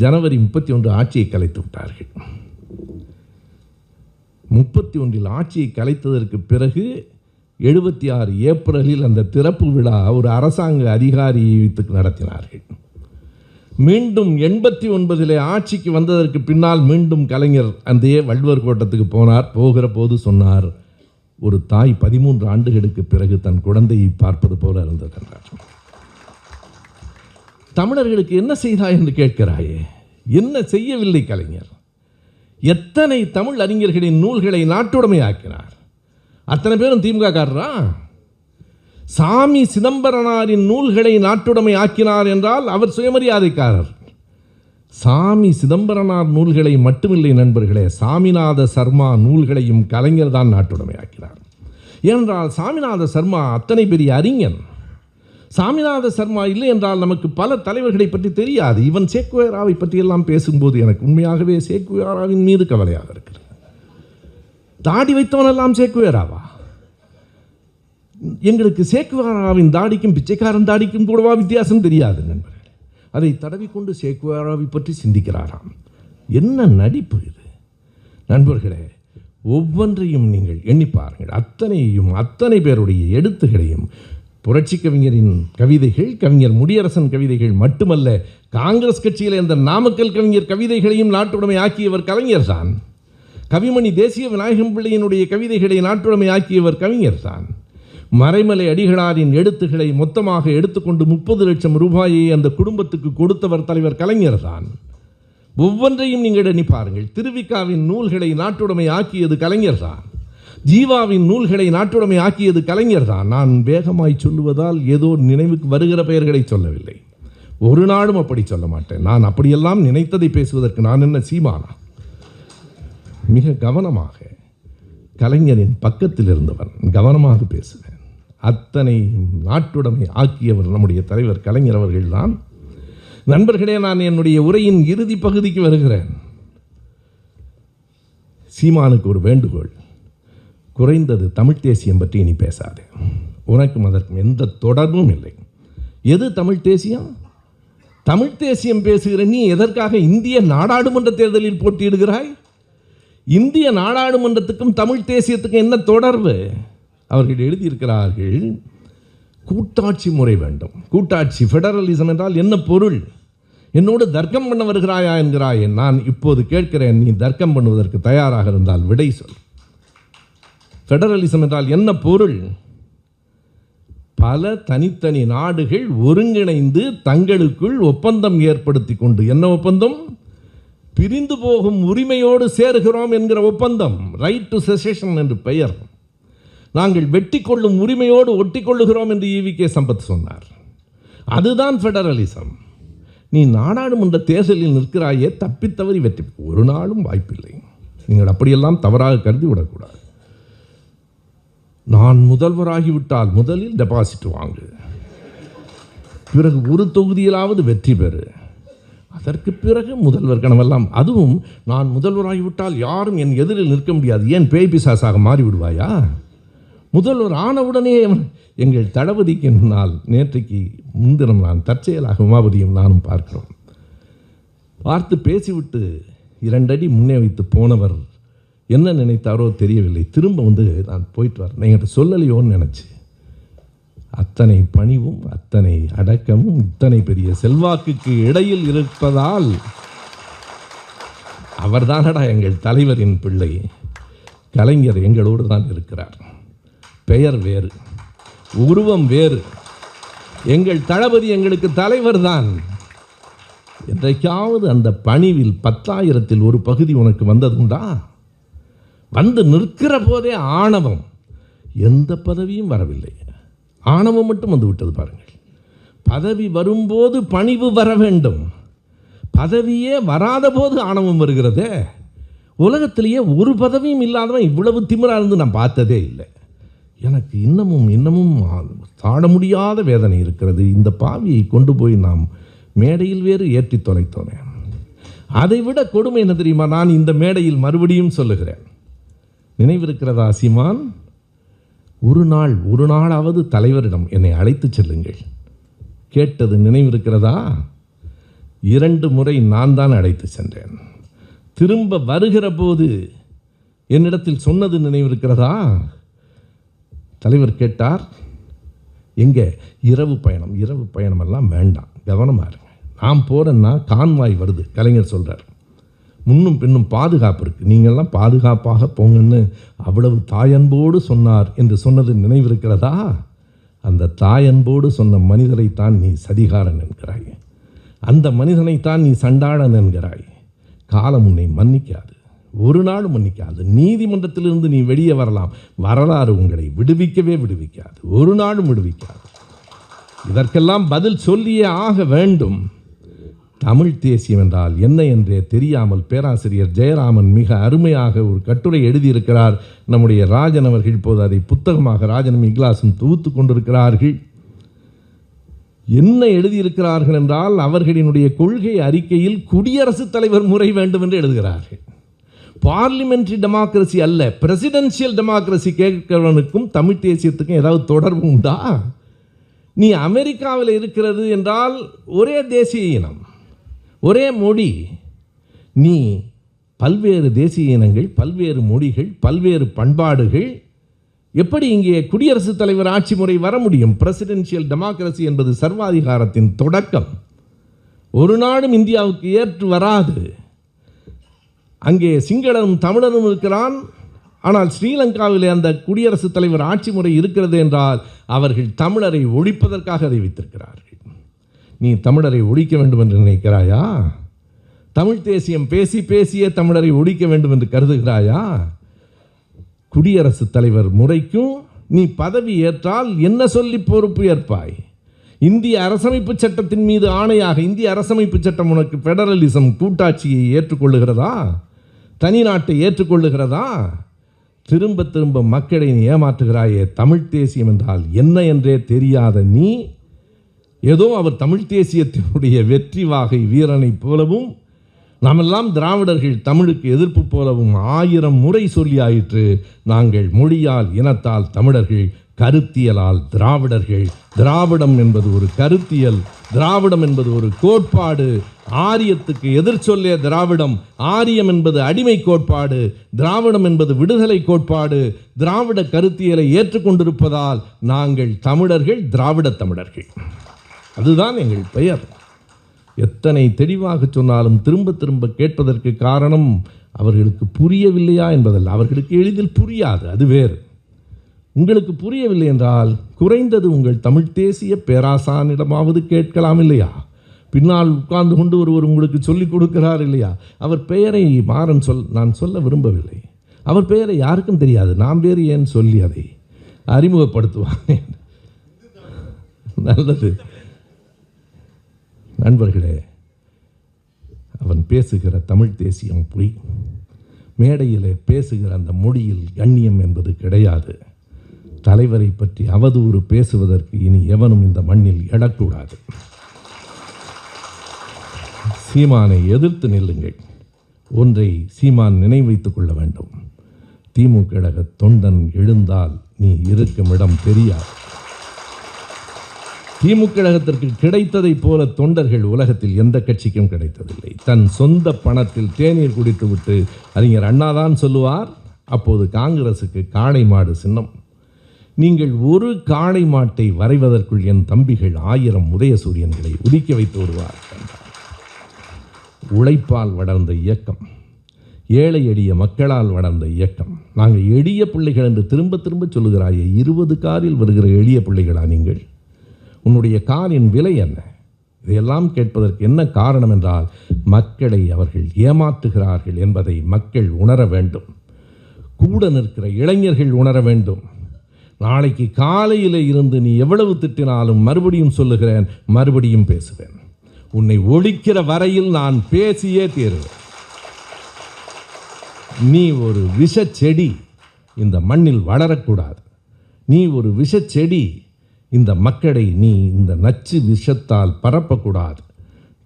ஜனவரி 31 ஆட்சியை கலைத்து விட்டார்கள். 31 ஆட்சியை கலைத்ததற்கு பிறகு 76 ஏப்ரலில் அந்த திறப்பு விழா ஒரு அரசாங்க அதிகாரியை நடத்தினார்கள். மீண்டும் 89 ஆட்சிக்கு வந்ததற்கு பின்னால் மீண்டும் கலைஞர் அந்த வள்ளுவர் கோட்டத்துக்கு போனார். போகிற போது சொன்னார், ஒரு தாய் 13 ஆண்டுகளுக்கு பிறகு தன் குழந்தையை பார்ப்பது போல இருந்தது என்றார். தமிழர்களுக்கு என்ன செய்தாய் என்று கேட்கிறாயே, என்ன செய்யவில்லை கலைஞர்? எத்தனை தமிழ் அறிஞர்களின் நூல்களை நாட்டுடைமையாக்கினார். அத்தனை பேரும் திமுக காரரா? சாமி சிதம்பரனாரின் நூல்களை நாட்டுடைமை ஆக்கினார் என்றால் அவர் சுயமரியாதைக்காரர். சாமி சிதம்பரனார் நூல்களை மட்டுமில்லை நண்பர்களே, சாமிநாத சர்மா நூல்களையும் கலைஞர் தான் நாட்டுடைமை ஆக்கினார். ஏனென்றால் சாமிநாத சர்மா அத்தனை பெரிய அறிஞன். சாமிநாத சர்மா இல்லை என்றால் நமக்கு பல தலைவர்களை பற்றி தெரியாது. இவன் சேக்குவேராவை பற்றியெல்லாம் பேசும்போது எனக்கு உண்மையாகவே சேக்குவேராவின் மீது கவலையாக இருக்கிறது. தாடி வைத்தவனெல்லாம் சேக்குவேராவா? எங்களுக்கு சேக்குவேராவின் தாடிக்கும் பிச்சைக்காரன் தாடிக்கும் கூடவா வித்தியாசம் தெரியாது நண்பர்களே. அதை தடவிக்கொண்டு சேக்குவேராவை பற்றி சிந்திக்கிறாராம். என்ன நடிப்பு இது நண்பர்களே! ஒவ்வொன்றையும் நீங்கள் எண்ணி பாருங்கள். அத்தனை பேருடைய எழுத்துகளையும், புரட்சி கவிஞரின் கவிதைகள், கவிஞர் முடியரசன் கவிதைகள் மட்டுமல்ல, காங்கிரஸ் கட்சியில் இந்த நாமக்கல் கவிஞர் கவிதைகளையும் நாட்டுடைமை ஆக்கியவர் கலைஞர் தான். கவிமணி தேசிய விநாயகம் பிள்ளையினுடைய கவிதைகளை நாட்டுடைமை ஆக்கியவர் கவிஞர் தான். மறைமலை அடிகளாரின் எழுத்துக்களை மொத்தமாக எடுத்துக்கொண்டு 30 லட்சம் ரூபாயை அந்த குடும்பத்துக்கு கொடுத்தவர் தலைவர் கலைஞர் தான். ஒவ்வொன்றையும் நீங்கள் எண்ணி பாருங்கள். திருவிக்காவின் நூல்களை நாட்டுடைமை ஆக்கியது கலைஞர் தான். ஜீவாவின் நூல்களை நாட்டுடைமை ஆக்கியது கலைஞர் தான். நான் வேகமாய் சொல்லுவதால் ஏதோ நினைவுக்கு வருகிற பெயர்களை சொல்லவில்லை. ஒரு நாளும் அப்படி சொல்ல மாட்டேன். நான் அப்படியெல்லாம் நினைத்ததை பேசுவதற்கு நான் என்ன சீமானா? மிக கவனமாக கலைஞரின் பக்கத்தில் இருந்தவன், கவனமாக பேசுவேன். அத்தனை நாட்டுடைமை ஆக்கியவர் நம்முடைய தலைவர் கலைஞர் அவர்கள்தான். நண்பர்களே, நான் என்னுடைய உரையின் இறுதி பகுதிக்கு வருகிறேன். சீமானுக்கு ஒரு வேண்டுகோள், குறைந்தது தமிழ் தேசியம் பற்றி இனி பேசாது. உனக்கும் அதற்கும் எந்த தொடர்பும் இல்லை. எது தமிழ் தேசியம்? தமிழ் தேசியம் பேசுகிற நீ எதற்காக இந்திய நாடாளுமன்ற தேர்தலில் போட்டியிடுகிறாய்? இந்திய நாடாளுமன்றத்துக்கும் தமிழ் தேசியத்துக்கும் என்ன தொடர்பு? அவர்கள் எழுதியிருக்கிறார்கள், கூட்டாட்சி முறை வேண்டும். கூட்டாட்சி ஃபெடரலிசம் என்றால் என்ன பொருள்? என்னோடு தர்க்கம் பண்ண வருகிறாயா என்கிறாய். நான் இப்போது கேட்கிறேன், நீ தர்க்கம் பண்ணுவதற்கு தயாராக இருந்தால் விடை சொல். ஃபெடரலிசம் என்றால் என்ன பொருள்? பல தனித்தனி நாடுகள் ஒருங்கிணைந்து தங்களுக்குள் ஒப்பந்தம் ஏற்படுத்தி கொண்டு, என்ன ஒப்பந்தம்? பிரிந்து போகும் உரிமையோடு சேருகிறோம் என்கிற ஒப்பந்தம், ரைட் டு செசேஷன் என்று பெயர். நாங்கள் வெட்டி கொள்ளும் உரிமையோடு ஒட்டி கொள்ளுகிறோம் என்று ஈவிகே சம்பத் சொன்னார். அதுதான் ஃபெடரலிசம். நீ நாடாளுமன்ற தேர்தலில் நிற்கிறாயே, தப்பித்தவறி வெற்றி ஒரு நாளும் வாய்ப்பில்லை. நீங்கள் அப்படியெல்லாம் தவறாக கருதி விடக்கூடாது. நான் முதல்வராகிவிட்டால் முதலில் டெபாசிட் வாங்கு, பிறகு ஒரு தொகுதியிலாவது வெற்றி பெறு, அதற்கு பிறகு முதல்வர் கனவெல்லாம். அதுவும் நான் முதல்வராகிவிட்டால் யாரும் என் எதிரில் நிற்க முடியாது. ஏன் பேய் பிசாசாக மாறிவிடுவாயா? முதல்வர் ஆனவுடனே எங்கள் தளபதிக்கு முன்னால் நேற்றைக்கு முன்தினம் நான் தற்செயலாக உமாபதியும் நானும் பார்க்கிறோம். பார்த்து பேசிவிட்டு 2 அடி முன்னே வைத்து போனவர் என்ன நினைத்தாரோ தெரியவில்லை. திரும்ப வந்து நான் போயிட்டு வரேன், என்கிட்ட சொல்லலையோன்னு நினச்சி. அத்தனை பணிவும் அத்தனை அடக்கமும் இத்தனை பெரிய செல்வாக்குக்கு இடையில் இருப்பதால் அவர்தானடா எங்கள் தலைவரின் பிள்ளை. கலைஞர் எங்களோடு தான் இருக்கிறார். பெயர் வேறு, உருவம் வேறு. எங்கள் தளபதி எங்களுக்கு தலைவர் தான். என்றைக்காவது அந்த பணிவில் 10,000-ல் ஒரு பகுதி உனக்கு வந்ததுண்டா? வந்து நிற்கிற போதே ஆணவம். எந்த பதவியும் வரவில்லை, ஆணவம் மட்டும் வந்து விட்டது பாருங்கள். பதவி வரும்போது பணிவு வர வேண்டும். பதவியே வராத போது ஆணவம் வருகிறதே. உலகத்திலேயே ஒரு பதவியும் இல்லாதவன் இவ்வளவு திமிரா இருந்து நான் பார்த்ததே இல்லை. எனக்கு இன்னமும் தாழ முடியாத வேதனை இருக்கிறது. இந்த பாவியை கொண்டு போய் நாம் மேடையில் வேறு ஏற்றி தொலைத்தோனே. அதை விட கொடுமை என்ன தெரியுமா? நான் இந்த மேடையில் மறுபடியும் சொல்லுகிறேன், நினைவிருக்கிறதா சீமான்? ஒரு நாளாவது தலைவரிடம் என்னை அழைத்து செல்லுங்கள் கேட்டது நினைவிருக்கிறதா? 2 முறை நான் தான் அழைத்து சென்றேன். திரும்ப வருகிற போது என்னிடத்தில் சொன்னது நினைவிருக்கிறதா? தலைவர் கேட்டார், எங்கே? இரவு பயணம் எல்லாம் வேண்டாம், கவனமாக இருங்க. நான் போகிறேன்னா கான்வாய் வருது. கலைஞர் சொல்கிறார், முன்னும் பின்னும் பாதுகாப்பு இருக்குது, நீங்கள்லாம் பாதுகாப்பாக போங்கன்னு அவ்வளவு தாயன்போடு சொன்னார் என்று சொன்னது நினைவிருக்கிறதா? அந்த தாயன்போடு சொன்ன மனிதரைத்தான் நீ சதிகாரன் என்கிறாய். அந்த மனிதனைத்தான் நீ சண்டாளன் என்கிறாய். காலம் உன்னை மன்னிக்காது, ஒரு நாள் மன்னிக்காது. நீதிமன்றத்திலிருந்து நீ வெளியே வரலாம், வரலாறு உங்களை விடுவிக்காது, ஒரு நாளும் விடுவிக்காது. இதற்கெல்லாம் பதில் சொல்லியே ஆக வேண்டும். தமிழ் தேசியம் என்றால் என்ன என்றே தெரியாமல் பேராசிரியர் ஜெயராமன் மிக அருமையாக ஒரு கட்டுரை எழுதியிருக்கிறார். நம்முடைய ராஜன் அவர்கள் இப்போது அதை புத்தகமாக ராஜனும் இக்லாசும் தொகுத்து கொண்டிருக்கிறார்கள். என்ன எழுதியிருக்கிறார்கள் என்றால், அவர்களினுடைய கொள்கை அறிக்கையில் குடியரசுத் தலைவர் முறை வேண்டும் என்று எழுதுகிறார்கள். பார்லிமெண்டரி டெமோக்ரஸி அல்ல, பிரசிடென்சியல் டெமோக்ரஸி கேட்கிறவனுக்கும் தமிழ் தேசியத்துக்கும் ஏதாவது தொடர்பு உண்டா? நீ அமெரிக்காவில் இருக்கிறது என்றால் ஒரே தேசிய இனம், ஒரே மொழி. நீ பல்வேறு தேசிய இனங்கள், பல்வேறு மொழிகள், பல்வேறு பண்பாடுகள், எப்படி இங்கே குடியரசுத் தலைவர் ஆட்சி முறை வர முடியும்? பிரசிடென்சியல் டெமோக்ரஸி என்பது சர்வாதிகாரத்தின் தொடக்கம். ஒரு நாடும் இந்தியாவுக்கு ஏற்று வராது. அங்கே சிங்களனும் தமிழனும் இருக்கிறான். ஆனால் ஸ்ரீலங்காவிலே அந்த குடியரசுத் தலைவர் ஆட்சி முறை இருக்கிறது என்றால் அவர்கள் தமிழரை ஒழிப்பதற்காக அதை வைத்திருக்கிறார்கள். நீ தமிழரை ஒழிக்க வேண்டும் என்று நினைக்கிறாயா? தமிழ் தேசியம் பேசியே தமிழரை ஒழிக்க வேண்டும் என்று கருதுகிறாயா? குடியரசுத் தலைவர் முறைக்கும் நீ பதவி ஏற்றால் என்ன சொல்லி பொறுப்பு ஏற்பாய்? இந்திய அரசமைப்பு சட்டத்தின் மீது ஆணையாக, இந்திய அரசமைப்பு சட்டம் உனக்கு ஃபெடரலிசம் கூட்டாட்சியை ஏற்றுக்கொள்ளுகிறதா? தனி நாட்டை ஏற்றுக்கொள்ளுகிறதா? திரும்ப மக்களை நீ ஏமாற்றுகிறாயே. தமிழ் தேசியம் என்றால் என்ன என்றே தெரியாத நீ ஏதோ அவர் தமிழ் தேசியத்தினுடைய வெற்றி வாகை வீரனை போலவும், நாமெல்லாம் திராவிடர்கள் தமிழுக்கு எதிர்ப்பு போலவும் 1000 முறை சொல்லி ஆயிற்று. நாங்கள் மொழியால் இனத்தால் தமிழர்கள், கருத்தியலால் திராவிடர்கள், திராவிடம் என்பது ஒரு கருத்தியல், திராவிடம் என்பது ஒரு கோட்பாடு. ஆரியத்துக்கு எதிர்ச்சொல்லே திராவிடம். ஆரியம் என்பது அடிமை கோட்பாடு, திராவிடம் என்பது விடுதலை கோட்பாடு. திராவிட கருத்தியலை ஏற்றுக்கொண்டிருப்பதால் நாங்கள் தமிழர்கள், திராவிட தமிழர்கள். அதுதான் எங்கள் பெயர். எத்தனை தெளிவாக சொன்னாலும் திரும்ப திரும்ப கேட்பதற்கு காரணம் அவர்களுக்கு புரியவில்லையா என்பதல்ல. அவர்களுக்கு எளிதில் புரியாது, அது வேறு. உங்களுக்கு புரியவில்லை என்றால் குறைந்தது உங்கள் தமிழ் தேசிய பேராசானிடமாவது கேட்கலாம் இல்லையா? பின்னால் உட்கார்ந்து கொண்டு ஒருவர் உங்களுக்கு சொல்லிக் கொடுக்கிறார் இல்லையா? அவர் பெயரை நான் சொல்ல விரும்பவில்லை. அவர் பெயரை யாருக்கும் தெரியாது. நான் வேறு ஏன் சொல்லி அதை அறிமுகப்படுத்துவாங்க? நல்லது நண்பர்களே, அவன் பேசுகிற தமிழ் தேசியம் பொய். மேடையிலே பேசுகிற அந்த மொழியில் கண்ணியம் என்பது கிடையாது. தலைவரை பற்றி அவதூறு பேசுவதற்கு இனி எவனும் இந்த மண்ணில் எழக்கூடாது. சீமானை எதிர்த்து நில்லுங்கள். ஒன்றை சீமான் நினைவைத்துக் கொள்ள வேண்டும். திமுக கழக தொண்டன் எழுந்தால் நீ இருக்கும் இடம் தெரியாது. திமுக கழகத்திற்கு கிடைத்ததை போல தொண்டர்கள் உலகத்தில் எந்த கட்சிக்கும் கிடைத்ததில்லை. தன் சொந்த பணத்தில் தேநீர் குடித்துவிட்டு அறிஞர் அண்ணாதான் சொல்லுவார், அப்போது காங்கிரசுக்கு காளை மாடு சின்னம். நீங்கள் ஒரு காளை மாட்டை வரைவதற்குள் என் தம்பிகள் 1000 உதயசூரியன்களை உதிக்க வைத்து வருவார். உழைப்பால் வளர்ந்த இயக்கம், ஏழை எளிய மக்களால் வளர்ந்த இயக்கம். நாங்கள் எளிய பிள்ளைகள் என்று திரும்ப திரும்ப சொல்லுகிறாயே, 20 காரில் வருகிற எளிய பிள்ளைகளா நீங்கள்? உன்னுடைய காரின் விலை என்ன? இதையெல்லாம் கேட்பதற்கு என்ன காரணம் என்றால், மக்களை அவர்கள் ஏமாற்றுகிறார்கள் என்பதை மக்கள் உணர வேண்டும். கூட நிற்கிற இளைஞர்கள் உணர வேண்டும். நாளைக்கு காலையில் இருந்து நீ எவ்வளவு திட்டினாலும் மறுபடியும் சொல்லுகிறேன், மறுபடியும் பேசுவேன். உன்னை ஒழிக்கிற வரையில் நான் பேசியே தீருவேன். நீ ஒரு விஷச்செடி, இந்த மண்ணில் வளரக்கூடாது. நீ ஒரு விஷச்செடி, இந்த மக்களை நீ இந்த நச்சு விஷத்தால் பரப்பக்கூடாது.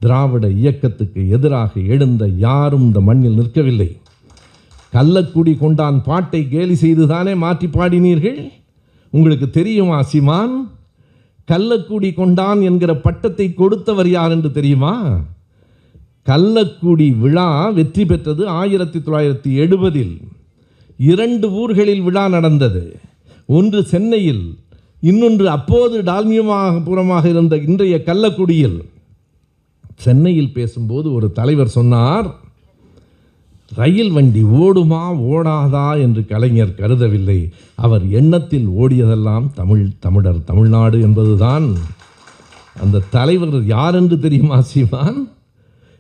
திராவிட இயக்கத்துக்கு எதிராக எழுந்த யாரும் இந்த மண்ணில் நிற்கவில்லை. கள்ளக்குடி கொண்டான் பாட்டை கேலி செய்துதானே மாற்றி பாடினீர்கள். உங்களுக்கு தெரியுமா சீமான்? கள்ளக்குடி கொண்டான் என்கிற பட்டத்தை கொடுத்தவர் யார் என்று தெரியுமா? கள்ளக்குடி விழா வெற்றி பெற்றது 1970. 2 ஊர்களில் விழா நடந்தது. ஒன்று சென்னையில், இன்னொன்று அப்போது டால்மியபுரமாக இருந்த இன்றைய கள்ளக்குடியில். சென்னையில் பேசும்போது ஒரு தலைவர் சொன்னார், ரயில் வண்டி ஓடுமா ஓடாதா என்று கலைஞர் கருதவில்லை. அவர் எண்ணத்தில் ஓடியதெல்லாம் தமிழர் தமிழ்நாடு என்பதுதான். அந்த தலைவர் யார் என்று தெரியுமா சீமான்?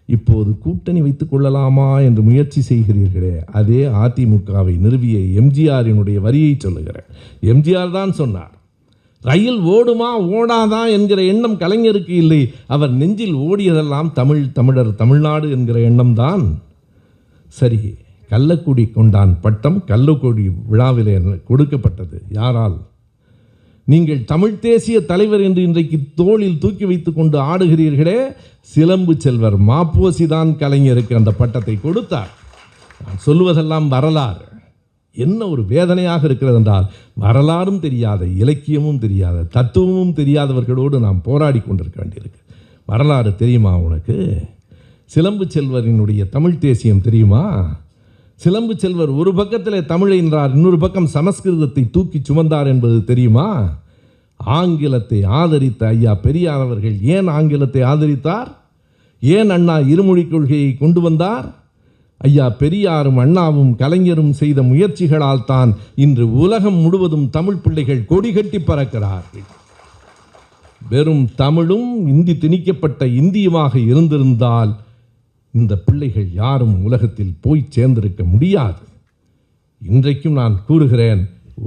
இப்போது கூட்டணி வைத்துக் கொள்ளலாமா என்று முயற்சி செய்கிறீர்களே, அதே அதிமுகவை நிறுவிய எம்ஜிஆரினுடைய வரியை சொல்லுகிறேன். எம்ஜிஆர் தான் சொன்னார், ரயில் ஓடுமா ஓடாதா என்கிற எண்ணம் கலைஞருக்கு இல்லை. அவர் நெஞ்சில் ஓடியதெல்லாம் தமிழர் தமிழ்நாடு என்கிற எண்ணம்தான். சரி, கள்ளக்குடி கொண்டான் பட்டம் கள்ளக்குடி விழாவிலே கொடுக்கப்பட்டது யாரால்? நீங்கள் தமிழ் தேசிய தலைவர் என்று இன்றைக்கு தோளில் தூக்கி வைத்துக் கொண்டு ஆடுகிறீர்களே, சிலம்பு செல்வர் மாப்போசிதான் கலைஞருக்கு அந்த பட்டத்தை கொடுத்தார். நான் சொல்லுவதெல்லாம் வரலாறு. என்ன ஒரு வேதனையாக இருக்கிறது என்றால், வரலாறும் தெரியாத, இலக்கியமும் தெரியாத, தத்துவமும் தெரியாதவர்களோடு நாம் போராடி கொண்டிருக்க வேண்டியிருக்கு. வரலாறு தெரியுமா உனக்கு? சிலம்பு செல்வரினுடைய தமிழ் தேசியம் தெரியுமா? சிலம்பு செல்வர் ஒரு பக்கத்தில் தமிழை என்றார், இன்னொரு பக்கம் சமஸ்கிருதத்தை தூக்கி சுமந்தார் என்பது தெரியுமா? ஆங்கிலத்தை ஆதரித்த ஐயா பெரியார் அவர்கள் ஏன் ஆங்கிலத்தை ஆதரித்தார்? ஏன் அண்ணா இருமொழிக் கொள்கையை கொண்டு வந்தார்? ஐயா பெரியாரும் அண்ணாவும் கலைஞரும் செய்த முயற்சிகளால் தான் இன்று உலகம் முழுவதும் தமிழ் பிள்ளைகள் கொடி கட்டி பறக்கிறார்கள். வெறும் தமிழும் இந்தி திணிக்கப்பட்ட இந்தியுமாக இருந்திருந்தால் இந்த பிள்ளைகள் யாரும் உலகத்தில் போய் சேர்ந்திருக்க முடியாது. இன்றைக்கும் நான் கூறுகிறேன்,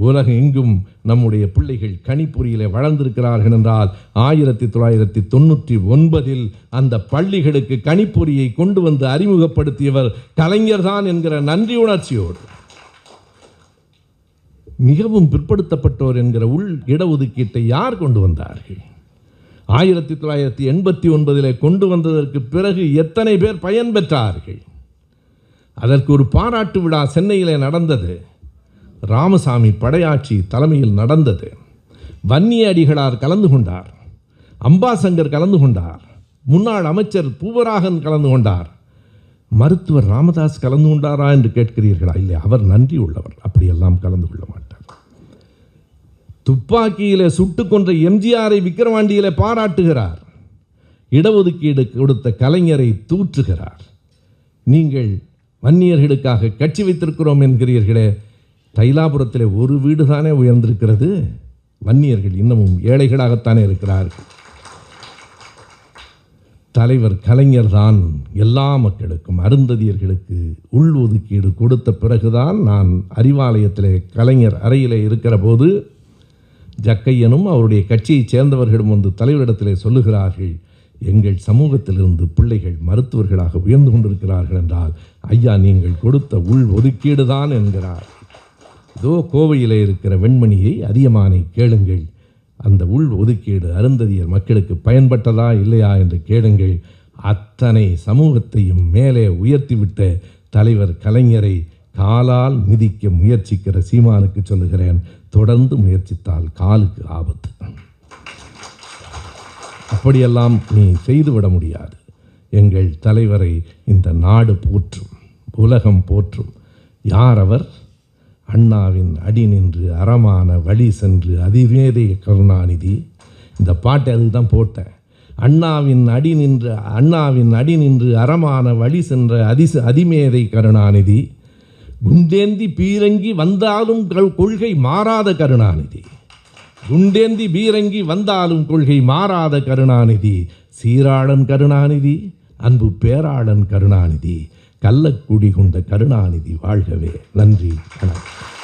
உலகம் எங்கும் நம்முடைய பிள்ளைகள் கணிப்பொறியிலே வளர்ந்திருக்கிறார்கள் என்றால் 1999 அந்த பள்ளிகளுக்கு கணிப்பொறியை கொண்டு வந்து அறிமுகப்படுத்தியவர் கலைஞர் தான் என்கிற நன்றி உணர்ச்சியோடு, மிகவும் பிற்படுத்தப்பட்டோர் என்கிற உள் இடஒதுக்கீட்டை யார் கொண்டு வந்தார்கள்? 1989 கொண்டு வந்ததற்கு பிறகு எத்தனை பேர் பயன் பெற்றார்கள்? அதற்கு ஒரு பாராட்டு விழா சென்னையிலே நடந்தது. ராமசாமி படையாட்சி தலைமையில் நடந்தது. வன்னிய அடிகளார் கலந்து கொண்டார், அம்பாசங்கர் கலந்து கொண்டார், முன்னாள் அமைச்சர் பூவராகன் கலந்து கொண்டார். மருத்துவர் ராமதாஸ் கலந்து கொண்டாரா என்று கேட்கிறீர்களா? இல்லை, அவர் நன்றி உள்ளவர், அப்படியெல்லாம் கலந்து கொள்ள மாட்டார். துப்பாக்கியிலே சுட்டுக் கொன்ற எம்ஜிஆரை விக்கிரவாண்டியிலே பாராட்டுகிறார், இடஒதுக்கீடு கொடுத்த கலைஞரை தூற்றுகிறார். நீங்கள் வன்னியர்களுக்காக கட்சி வைத்திருக்கிறோம் என்கிறீர்களே, தைலாபுரத்திலே ஒரு வீடு தானே உயர்ந்திருக்கிறது. வன்னியர்கள் இன்னமும் ஏழைகளாகத்தானே இருக்கிறார்கள். தலைவர் கலைஞர் தான் எல்லா மக்களுக்கும், அருந்ததியர்களுக்கு உள் ஒதுக்கீடு கொடுத்த பிறகுதான் நான் அறிவாலயத்திலே கலைஞர் அறையிலே இருக்கிற போது ஜக்கையனும் அவருடைய கட்சியைச் சேர்ந்தவர்களும் வந்து தலைவரிடத்திலே சொல்லுகிறார்கள், எங்கள் சமூகத்திலிருந்து பிள்ளைகள் மருத்துவர்களாக உயர்ந்து கொண்டிருக்கிறார்கள் என்றால் ஐயா நீங்கள் கொடுத்த உள் ஒதுக்கீடு தான் என்கிறார். இதோ கோவையிலே இருக்கிற வெண்மணியை அதியமானை கேளுங்கள், அந்த உள் ஒதுக்கீடு அருந்ததியர் மக்களுக்கு பயன்பட்டதா இல்லையா என்று கேளுங்கள். அத்தனை சமூகத்தையும் மேலே உயர்த்திவிட்ட தலைவர் கலைஞரை காலால் மிதிக்க முயற்சிக்கிற சீமானுக்கு சொல்லுகிறேன், தொடர்ந்து முயற்சித்தால் காலுக்கு ஆபத்து. அப்படியெல்லாம் நீ செய்துவிட முடியாது. எங்கள் தலைவரை இந்த நாடு போற்றும், உலகம் போற்றும். யார் அவர்? அண்ணாவின் அடி நின்று அறமான வழி சென்று அதிவேதை கருணாநிதி. இந்த பாட்டை அதுக்கு தான் போட்டேன். அண்ணாவின் அடி நின்று அறமான வழி சென்ற அதிமேதை கருணாநிதி. குண்டேந்தி பீரங்கி வந்தாலும் கொள்கை மாறாத கருணாநிதி. குண்டேந்தி பீரங்கி வந்தாலும் கொள்கை மாறாத கருணாநிதி. சீராளன் கருணாநிதி, அன்பு பேராளன் கருணாநிதி, கள்ளக்குடி கொண்ட கருணாநிதி வாழ்கவே. நன்றி, வணக்கம்.